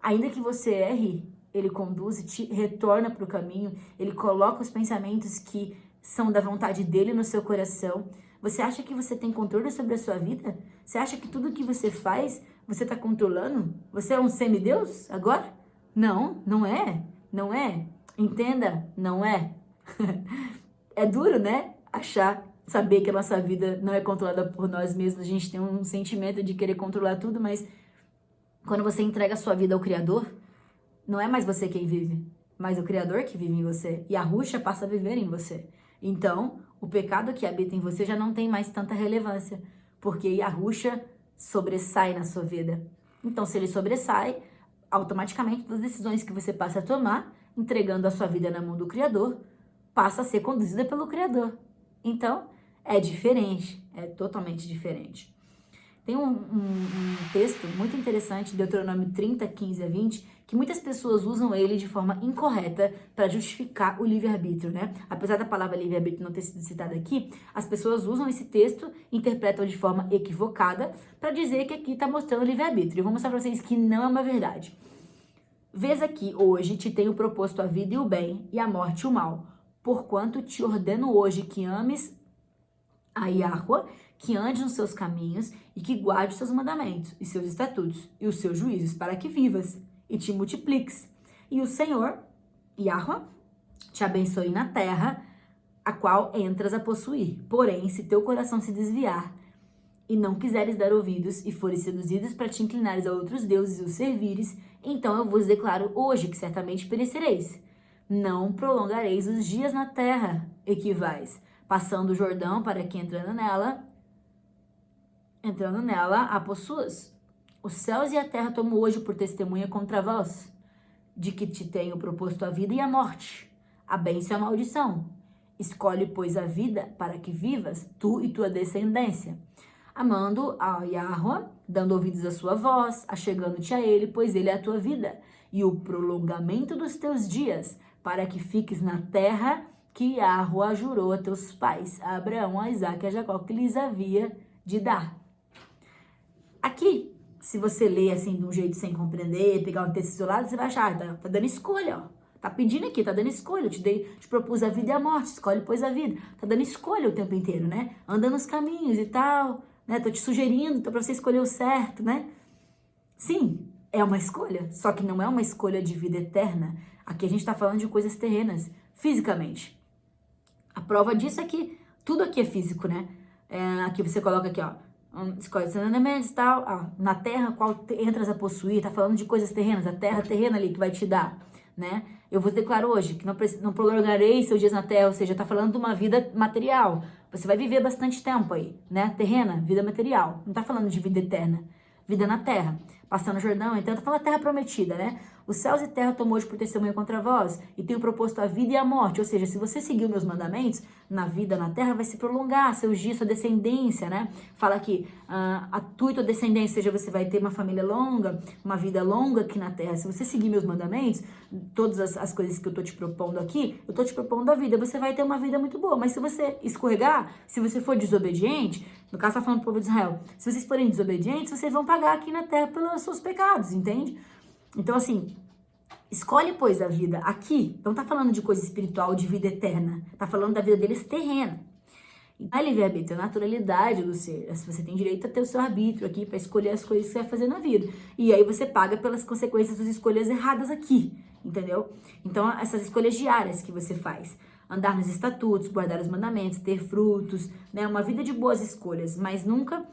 Ainda que você erre, ele conduz e te retorna para o caminho, ele coloca os pensamentos que são da vontade dele no seu coração. Você acha que você tem controle sobre a sua vida? Você acha que tudo que você faz, você está controlando? Você é um semideus agora? Não, não é. Não é? Entenda, não é. É duro, né? Saber que a nossa vida não é controlada por nós mesmos. A gente tem um sentimento de querer controlar tudo, mas quando você entrega a sua vida ao Criador, não é mais você quem vive, mas o Criador que vive em você. E a Ruxa passa a viver em você. Então, o pecado que habita em você já não tem mais tanta relevância, porque Yahushua sobressai na sua vida. Então, se ele sobressai, automaticamente todas as decisões que você passa a tomar, entregando a sua vida na mão do Criador, passa a ser conduzida pelo Criador. Então, é diferente, é totalmente diferente. Tem um texto muito interessante, Deuteronômio 30, 15 a 20, que muitas pessoas usam ele de forma incorreta para justificar o livre-arbítrio, né? Apesar da palavra livre-arbítrio não ter sido citada aqui, as pessoas usam esse texto, interpretam de forma equivocada para dizer que aqui está mostrando o livre-arbítrio. Eu vou mostrar para vocês que não é uma verdade. Vês aqui, hoje te tenho proposto a vida e o bem, e a morte e o mal. Porquanto te ordeno hoje que ames a Yahweh, que andes nos seus caminhos e que guarde os seus mandamentos, e seus estatutos, e os seus juízos, para que vivas e te multipliques. E o Senhor, Yahweh, te abençoe na terra, a qual entras a possuir. Porém, se teu coração se desviar e não quiseres dar ouvidos e fores seduzidos para te inclinares a outros deuses e os servires, então eu vos declaro hoje que certamente perecereis. Não prolongareis os dias na terra, equivais, passando o Jordão para que entrando nela a possuas. Os céus e a terra tomo hoje por testemunha contra vós, de que te tenho proposto a vida e a morte, a bênção e a maldição. Escolhe, pois, a vida para que vivas, tu e tua descendência, amando a Yahweh, dando ouvidos à sua voz, achegando-te a ele, pois ele é a tua vida, e o prolongamento dos teus dias, para que fiques na terra que Yahweh jurou a teus pais, a Abraão, a Isaque e a Jacó, que lhes havia de dar. Aqui, se você lê assim de um jeito sem compreender, pegar um texto isolado, você vai achar, tá dando escolha, ó. Tá pedindo aqui, tá dando escolha. Eu te propus a vida e a morte, escolhe, pois, a vida. Tá dando escolha o tempo inteiro, né? Anda nos caminhos e tal, né? Tô te sugerindo, pra você escolher o certo, né? Sim, é uma escolha, só que não é uma escolha de vida eterna. Aqui a gente tá falando de coisas terrenas, fisicamente. A prova disso é que tudo aqui é físico, né? Aqui você coloca aqui, ó. Escolhe os mandamentos e tal, na terra qual entras a possuir, tá falando de coisas terrenas, a terra terrena ali que vai te dar, né? Eu vos declaro hoje que não prolongarei seus dias na terra, ou seja, tá falando de uma vida material. Você vai viver bastante tempo aí, né? Terrena, vida material. Não tá falando de vida eterna, vida na terra. Passando o Jordão, então tá falando a terra prometida, né? Os céus e terra tomou hoje por testemunha contra vós, e tenho proposto a vida e a morte. Ou seja, se você seguir os meus mandamentos, na vida, na terra, vai se prolongar, seus dias, sua descendência, né? Fala que a tua e tua descendência, ou seja, você vai ter uma família longa, uma vida longa aqui na terra. Se você seguir meus mandamentos, todas as coisas que eu tô te propondo aqui, eu tô te propondo a vida. Você vai ter uma vida muito boa. Mas se você escorregar, se você for desobediente, no caso tá falando do povo de Israel, se vocês forem desobedientes, vocês vão pagar aqui na terra pelos seus pecados, entende? Então, assim, escolhe, pois, a vida aqui. Não tá falando de coisa espiritual, de vida eterna. Tá falando da vida deles terrena. E não é livre-arbítrio, é a naturalidade do ser. Você tem direito a ter o seu arbítrio aqui para escolher as coisas que você vai fazer na vida. E aí você paga pelas consequências das escolhas erradas aqui, entendeu? Então, essas escolhas diárias que você faz. Andar nos estatutos, guardar os mandamentos, ter frutos, né? Uma vida de boas escolhas, mas nunca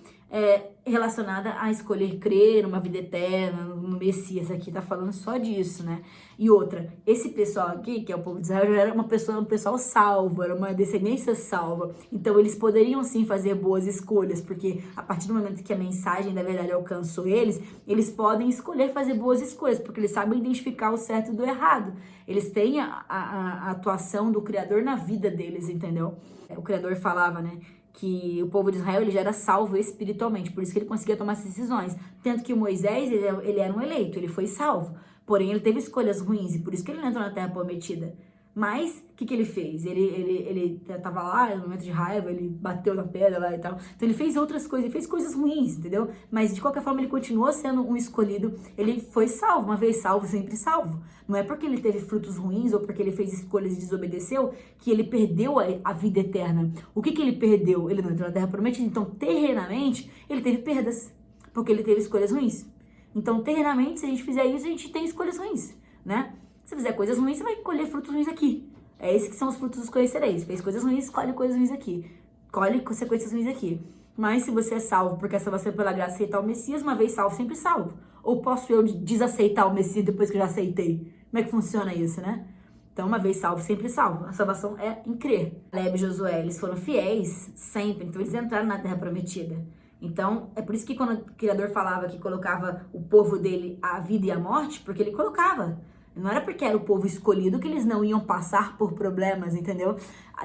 relacionada a escolher crer numa vida eterna, no Messias. Aqui tá falando só disso, né? E outra, esse pessoal aqui, que é o povo de Israel, já era um pessoal salvo, era uma descendência salva. Então eles poderiam sim fazer boas escolhas, porque a partir do momento que a mensagem da verdade alcançou eles podem escolher fazer boas escolhas, porque eles sabem identificar o certo do errado. Eles têm a atuação do Criador na vida deles, entendeu? O Criador falava, né, que o povo de Israel ele já era salvo espiritualmente, por isso que ele conseguia tomar essas decisões. Tanto que o Moisés, ele era um eleito, ele foi salvo. Porém, ele teve escolhas ruins e por isso que ele não entrou na Terra Prometida. Mas, o que ele fez? Ele tava lá, no momento de raiva, ele bateu na pedra lá e tal. Então, ele fez outras coisas, ele fez coisas ruins, entendeu? Mas, de qualquer forma, ele continuou sendo um escolhido. Ele foi salvo, uma vez salvo, sempre salvo. Não é porque ele teve frutos ruins ou porque ele fez escolhas e desobedeceu que ele perdeu a vida eterna. O que ele perdeu? Ele não entrou na Terra Prometida. Então, terrenamente, ele teve perdas, porque ele teve escolhas ruins. Então, terrenamente, se a gente fizer isso, a gente tem escolhas ruins, né? Se fizer coisas ruins, você vai colher frutos ruins aqui. É esses que são os frutos dos conhecereis. Fez coisas ruins, colhe coisas ruins aqui. Colhe consequências ruins aqui. Mas se você é salvo, porque essa vai ser pela graça aceitar o Messias, uma vez salvo, sempre salvo. Ou posso eu desaceitar o Messias depois que eu já aceitei? Como é que funciona isso, né? Então, uma vez salvo, sempre salvo. A salvação é em crer. Caleb e Josué, eles foram fiéis sempre. Então, eles entraram na Terra Prometida. Então, é por isso que quando o Criador falava que colocava o povo dele a vida e a morte, porque ele colocava. Não era porque era o povo escolhido que eles não iam passar por problemas, entendeu?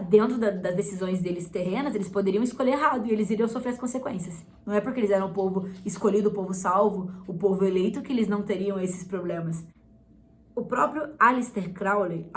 Dentro das decisões deles terrenas, eles poderiam escolher errado e eles iriam sofrer as consequências. Não é porque eles eram o povo escolhido, o povo salvo, o povo eleito, que eles não teriam esses problemas. O próprio Aleister Crowley,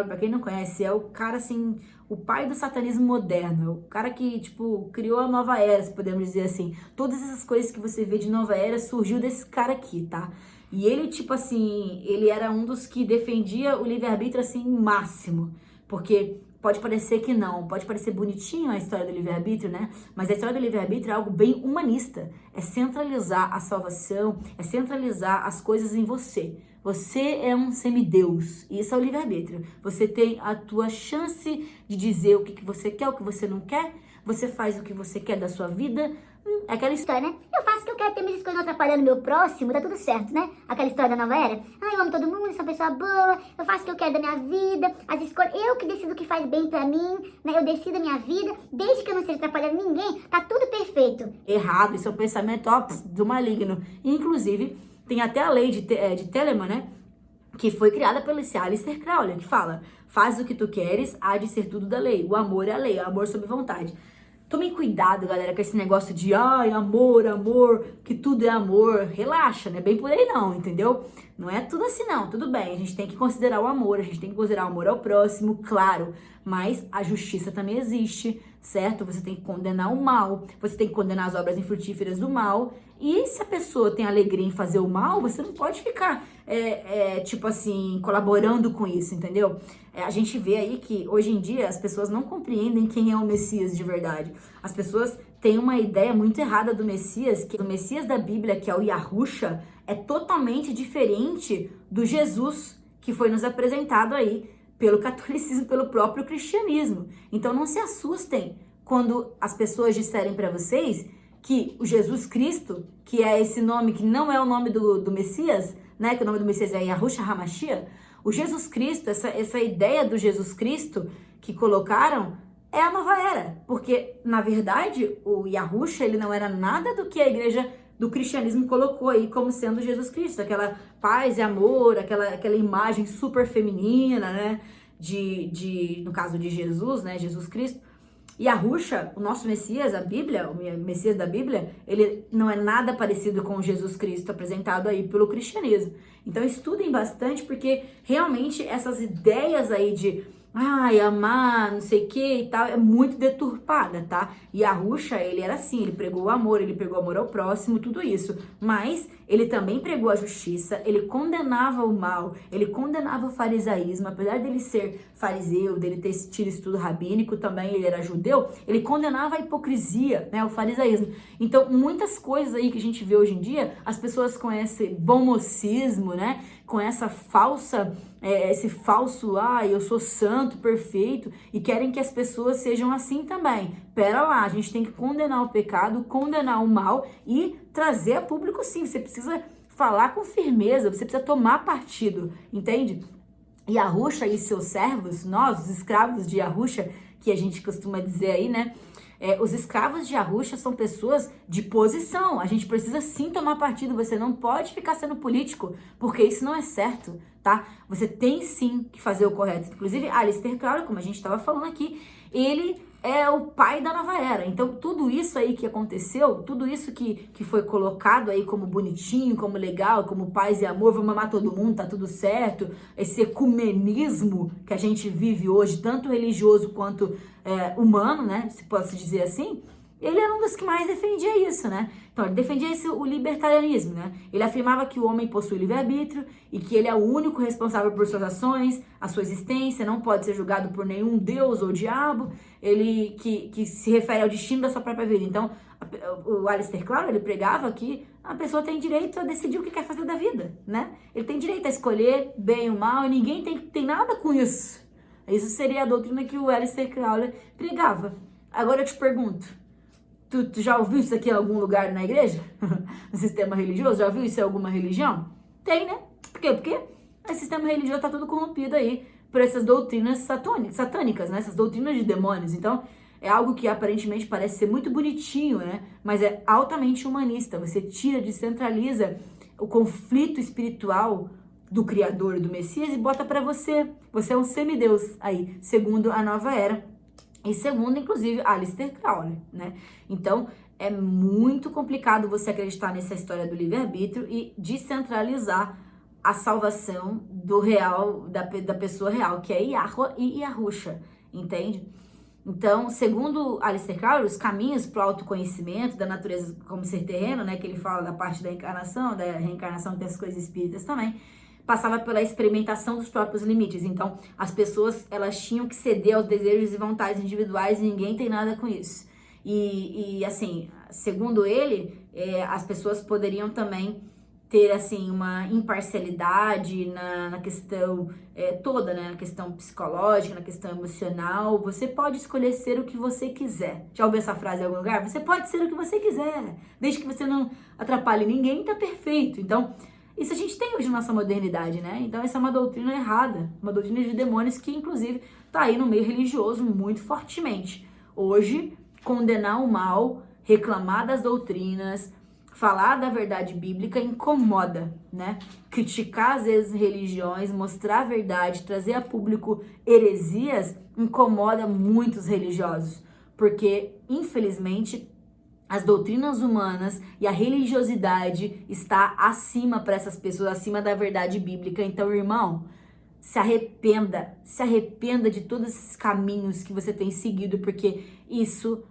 pra quem não conhece, é o cara, assim, o pai do satanismo moderno, o cara que, tipo, criou a nova era, se podemos dizer assim. Todas essas coisas que você vê de nova era surgiu desse cara aqui, tá? E ele, tipo assim, ele era um dos que defendia o livre-arbítrio, assim, máximo. Porque pode parecer que não, pode parecer bonitinho a história do livre-arbítrio, né? Mas a história do livre-arbítrio é algo bem humanista. É centralizar a salvação, é centralizar as coisas em você. Você é um semideus, e isso é o livre-arbítrio. Você tem a tua chance de dizer o que você quer, o que você não quer. Você faz o que você quer da sua vida. É aquela história, né? Eu faço o que eu quero, ter minhas escolhas, não atrapalhando o meu próximo, tá tudo certo, né? Aquela história da nova era. Ah, eu amo todo mundo, sou uma pessoa boa, eu faço o que eu quero da minha vida, as escolhas, eu que decido o que faz bem pra mim, né? Eu decido a minha vida, desde que eu não esteja atrapalhando ninguém, tá tudo perfeito. Errado, isso é um pensamento, ó, do maligno. Inclusive, tem até a lei de Telemann, né? Que foi criada pelo Aleister Crowley, que fala: faz o que tu queres, há de ser tudo da lei. O amor é a lei, o amor sob vontade. Tomem cuidado, galera, com esse negócio de ai, amor, que tudo é amor. Relaxa, não é bem por aí não, entendeu? Não é tudo assim não, tudo bem. A gente tem que considerar o amor, a gente tem que considerar o amor ao próximo, claro. Mas a justiça também existe, certo? Você tem que condenar o mal, você tem que condenar as obras infrutíferas do mal. E se a pessoa tem alegria em fazer o mal, você não pode ficar, tipo assim, colaborando com isso, entendeu? A gente vê aí que, hoje em dia, as pessoas não compreendem quem é o Messias de verdade. As pessoas têm uma ideia muito errada do Messias, que o Messias da Bíblia, que é o Yahusha, é totalmente diferente do Jesus que foi nos apresentado aí pelo catolicismo, pelo próprio cristianismo. Então, não se assustem quando as pessoas disserem para vocês que o Jesus Cristo, que é esse nome que não é o nome do Messias, né? Que o nome do Messias é Yahushua HaMashiach. O Jesus Cristo, essa ideia do Jesus Cristo que colocaram é a nova era. Porque, na verdade, o Yahushua, ele não era nada do que a igreja do cristianismo colocou aí como sendo Jesus Cristo. Aquela paz e amor, aquela imagem super feminina, né? No caso de Jesus, né? Jesus Cristo. Yahushua, o nosso Messias, a Bíblia, o Messias da Bíblia, ele não é nada parecido com o Jesus Cristo apresentado aí pelo cristianismo. Então estudem bastante, porque realmente essas ideias aí de amar, não sei o que e tal, é muito deturpada, tá? E Yahushua, ele era assim, ele pregou o amor, ele pregou o amor ao próximo, tudo isso. Mas ele também pregou a justiça, ele condenava o mal, ele condenava o farisaísmo. Apesar dele ser fariseu, dele ter tido estudo rabínico, também ele era judeu, ele condenava a hipocrisia, né, o farisaísmo. Então, muitas coisas aí que a gente vê hoje em dia, as pessoas com esse bom mocismo, né, com essa falsa, esse falso, eu sou santo, perfeito, e querem que as pessoas sejam assim também. Pera lá, a gente tem que condenar o pecado, condenar o mal e trazer a público sim. Você precisa falar com firmeza, você precisa tomar partido, entende? E Yahusha e seus servos, nós, os escravos de Yahusha, que a gente costuma dizer aí, né? Os escravos de Yahusha são pessoas de posição. A gente precisa sim tomar partido. Você não pode ficar sendo político, porque isso não é certo, tá? Você tem sim que fazer o correto. Inclusive, Aleister Crowley, como a gente estava falando aqui, ele é o pai da nova era. Então, tudo isso aí que aconteceu, tudo isso que foi colocado aí como bonitinho, como legal, como paz e amor, vamos amar todo mundo, tá tudo certo, esse ecumenismo que a gente vive hoje, tanto religioso quanto humano, né, se pode dizer assim, ele era um dos que mais defendia isso, né? Então, ele defendia o libertarianismo, né? Ele afirmava que o homem possui livre-arbítrio e que ele é o único responsável por suas ações, a sua existência, não pode ser julgado por nenhum deus ou diabo, ele que se refere ao destino da sua própria vida. Então, o Aleister Crowley, ele pregava que a pessoa tem direito a decidir o que quer fazer da vida, né? Ele tem direito a escolher bem ou mal e ninguém tem nada com isso. Isso seria a doutrina que o Aleister Crowley pregava. Agora eu te pergunto, Tu já ouviu isso aqui em algum lugar na igreja? No sistema religioso? Já ouviu isso em alguma religião? Tem, né? Por quê? Porque o sistema religioso tá tudo corrompido aí por essas doutrinas satânicas, né? Essas doutrinas de demônios. Então, é algo que aparentemente parece ser muito bonitinho, né? Mas é altamente humanista. Você tira, descentraliza o conflito espiritual do Criador e do Messias e bota pra você. Você é um semideus aí, segundo a nova era. E segundo, inclusive, Aleister Crowley, né? Então, é muito complicado você acreditar nessa história do livre-arbítrio e descentralizar a salvação do real, da pessoa real, que é Yahweh e Yahusha, entende? Então, segundo Aleister Crowley, os caminhos para o autoconhecimento da natureza como ser terreno, né? Que ele fala da parte da encarnação, da reencarnação, que tem as coisas espíritas também, passava pela experimentação dos próprios limites. Então, as pessoas, elas tinham que ceder aos desejos e vontades individuais e ninguém tem nada com isso. E assim, segundo ele, as pessoas poderiam também ter, assim, uma imparcialidade na questão toda, né? Na questão psicológica, na questão emocional. Você pode escolher ser o que você quiser. Já ouviu essa frase em algum lugar? Você pode ser o que você quiser. Desde que você não atrapalhe ninguém, tá perfeito. Então, isso a gente tem hoje na nossa modernidade, né? Então essa é uma doutrina errada, uma doutrina de demônios que inclusive tá aí no meio religioso muito fortemente. Hoje, condenar o mal, reclamar das doutrinas, falar da verdade bíblica incomoda, né? Criticar às vezes religiões, mostrar a verdade, trazer a público heresias incomoda muitos religiosos, porque infelizmente as doutrinas humanas e a religiosidade está acima para essas pessoas, acima da verdade bíblica. Então, irmão, se arrependa de todos esses caminhos que você tem seguido, porque isso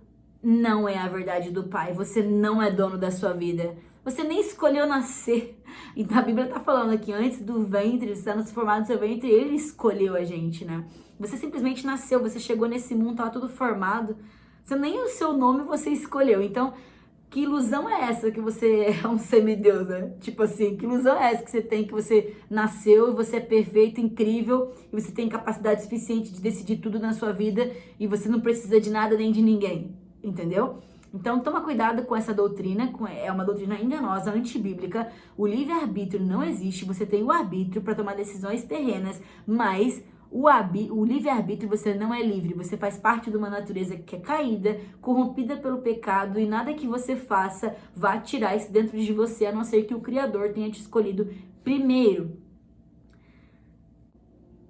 não é a verdade do Pai. Você não é dono da sua vida. Você nem escolheu nascer. E a Bíblia está falando aqui, antes do ventre, sendo formado no seu ventre, Ele escolheu a gente, né? Você simplesmente nasceu, você chegou nesse mundo, estava tudo formado. Você nem o seu nome você escolheu. Então, que ilusão é essa que você é um semideus, né? Tipo assim, que ilusão é essa que você tem, que você nasceu e você é perfeito, incrível, e você tem capacidade suficiente de decidir tudo na sua vida e você não precisa de nada nem de ninguém, entendeu? Então, toma cuidado com essa doutrina, é uma doutrina enganosa, antibíblica. O livre-arbítrio não existe, você tem o arbítrio para tomar decisões terrenas, mas o livre-arbítrio, você não é livre, você faz parte de uma natureza que é caída, corrompida pelo pecado, e nada que você faça vai tirar isso dentro de você, a não ser que o Criador tenha te escolhido primeiro.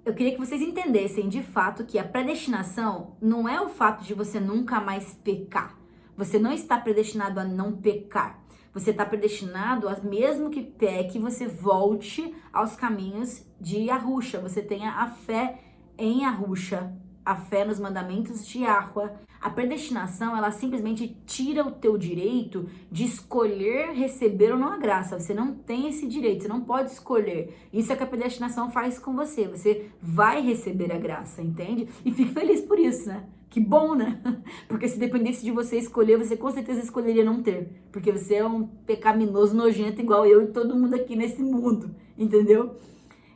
Eu queria que vocês entendessem de fato que a predestinação não é o fato de você nunca mais pecar. Você não está predestinado a não pecar. Você está predestinado a, mesmo que peque, você volte aos caminhos de Yahusha. Você tenha a fé em Yahusha, a fé nos mandamentos de Yahweh. A predestinação, ela simplesmente tira o teu direito de escolher receber ou não a graça. Você não tem esse direito, você não pode escolher. Isso é que a predestinação faz com você. Você vai receber a graça, entende? E fique feliz por isso, né? Que bom, né? Porque se dependesse de você escolher, você com certeza escolheria não ter. Porque você é um pecaminoso nojento igual eu e todo mundo aqui nesse mundo, entendeu?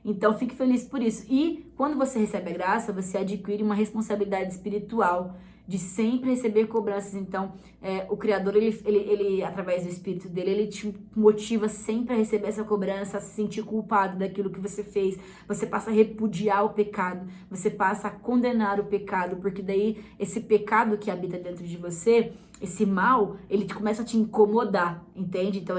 Então, fique feliz por isso. E quando você recebe a graça, você adquire uma responsabilidade espiritual de sempre receber cobranças. Então, o Criador, ele, através do Espírito dele, ele te motiva sempre a receber essa cobrança, a se sentir culpado daquilo que você fez. Você passa a repudiar o pecado, você passa a condenar o pecado, porque daí esse pecado que habita dentro de você, esse mal, ele começa a te incomodar, entende? Então,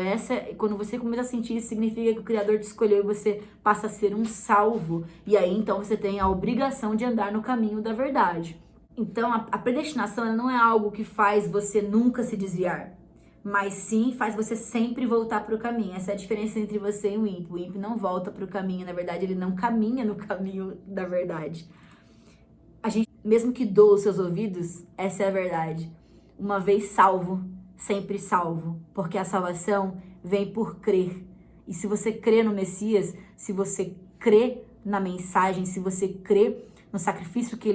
quando você começa a sentir isso, significa que o Criador te escolheu e você passa a ser um salvo. E aí, então, você tem a obrigação de andar no caminho da verdade. Então, a predestinação ela não é algo que faz você nunca se desviar, mas sim faz você sempre voltar para o caminho. Essa é a diferença entre você e o ímpio. O ímpio não volta para o caminho, na verdade, ele não caminha no caminho da verdade. A gente, mesmo que doa os seus ouvidos, essa é a verdade. Uma vez salvo, sempre salvo, porque a salvação vem por crer. E se você crê no Messias, se você crê na mensagem, se você crê no sacrifício que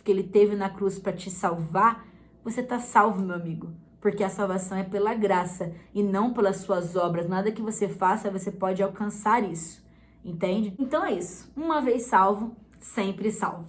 ele teve na cruz para te salvar, você tá salvo, meu amigo. Porque a salvação é pela graça e não pelas suas obras. Nada que você faça, você pode alcançar isso. Entende? Então é isso. Uma vez salvo, sempre salvo.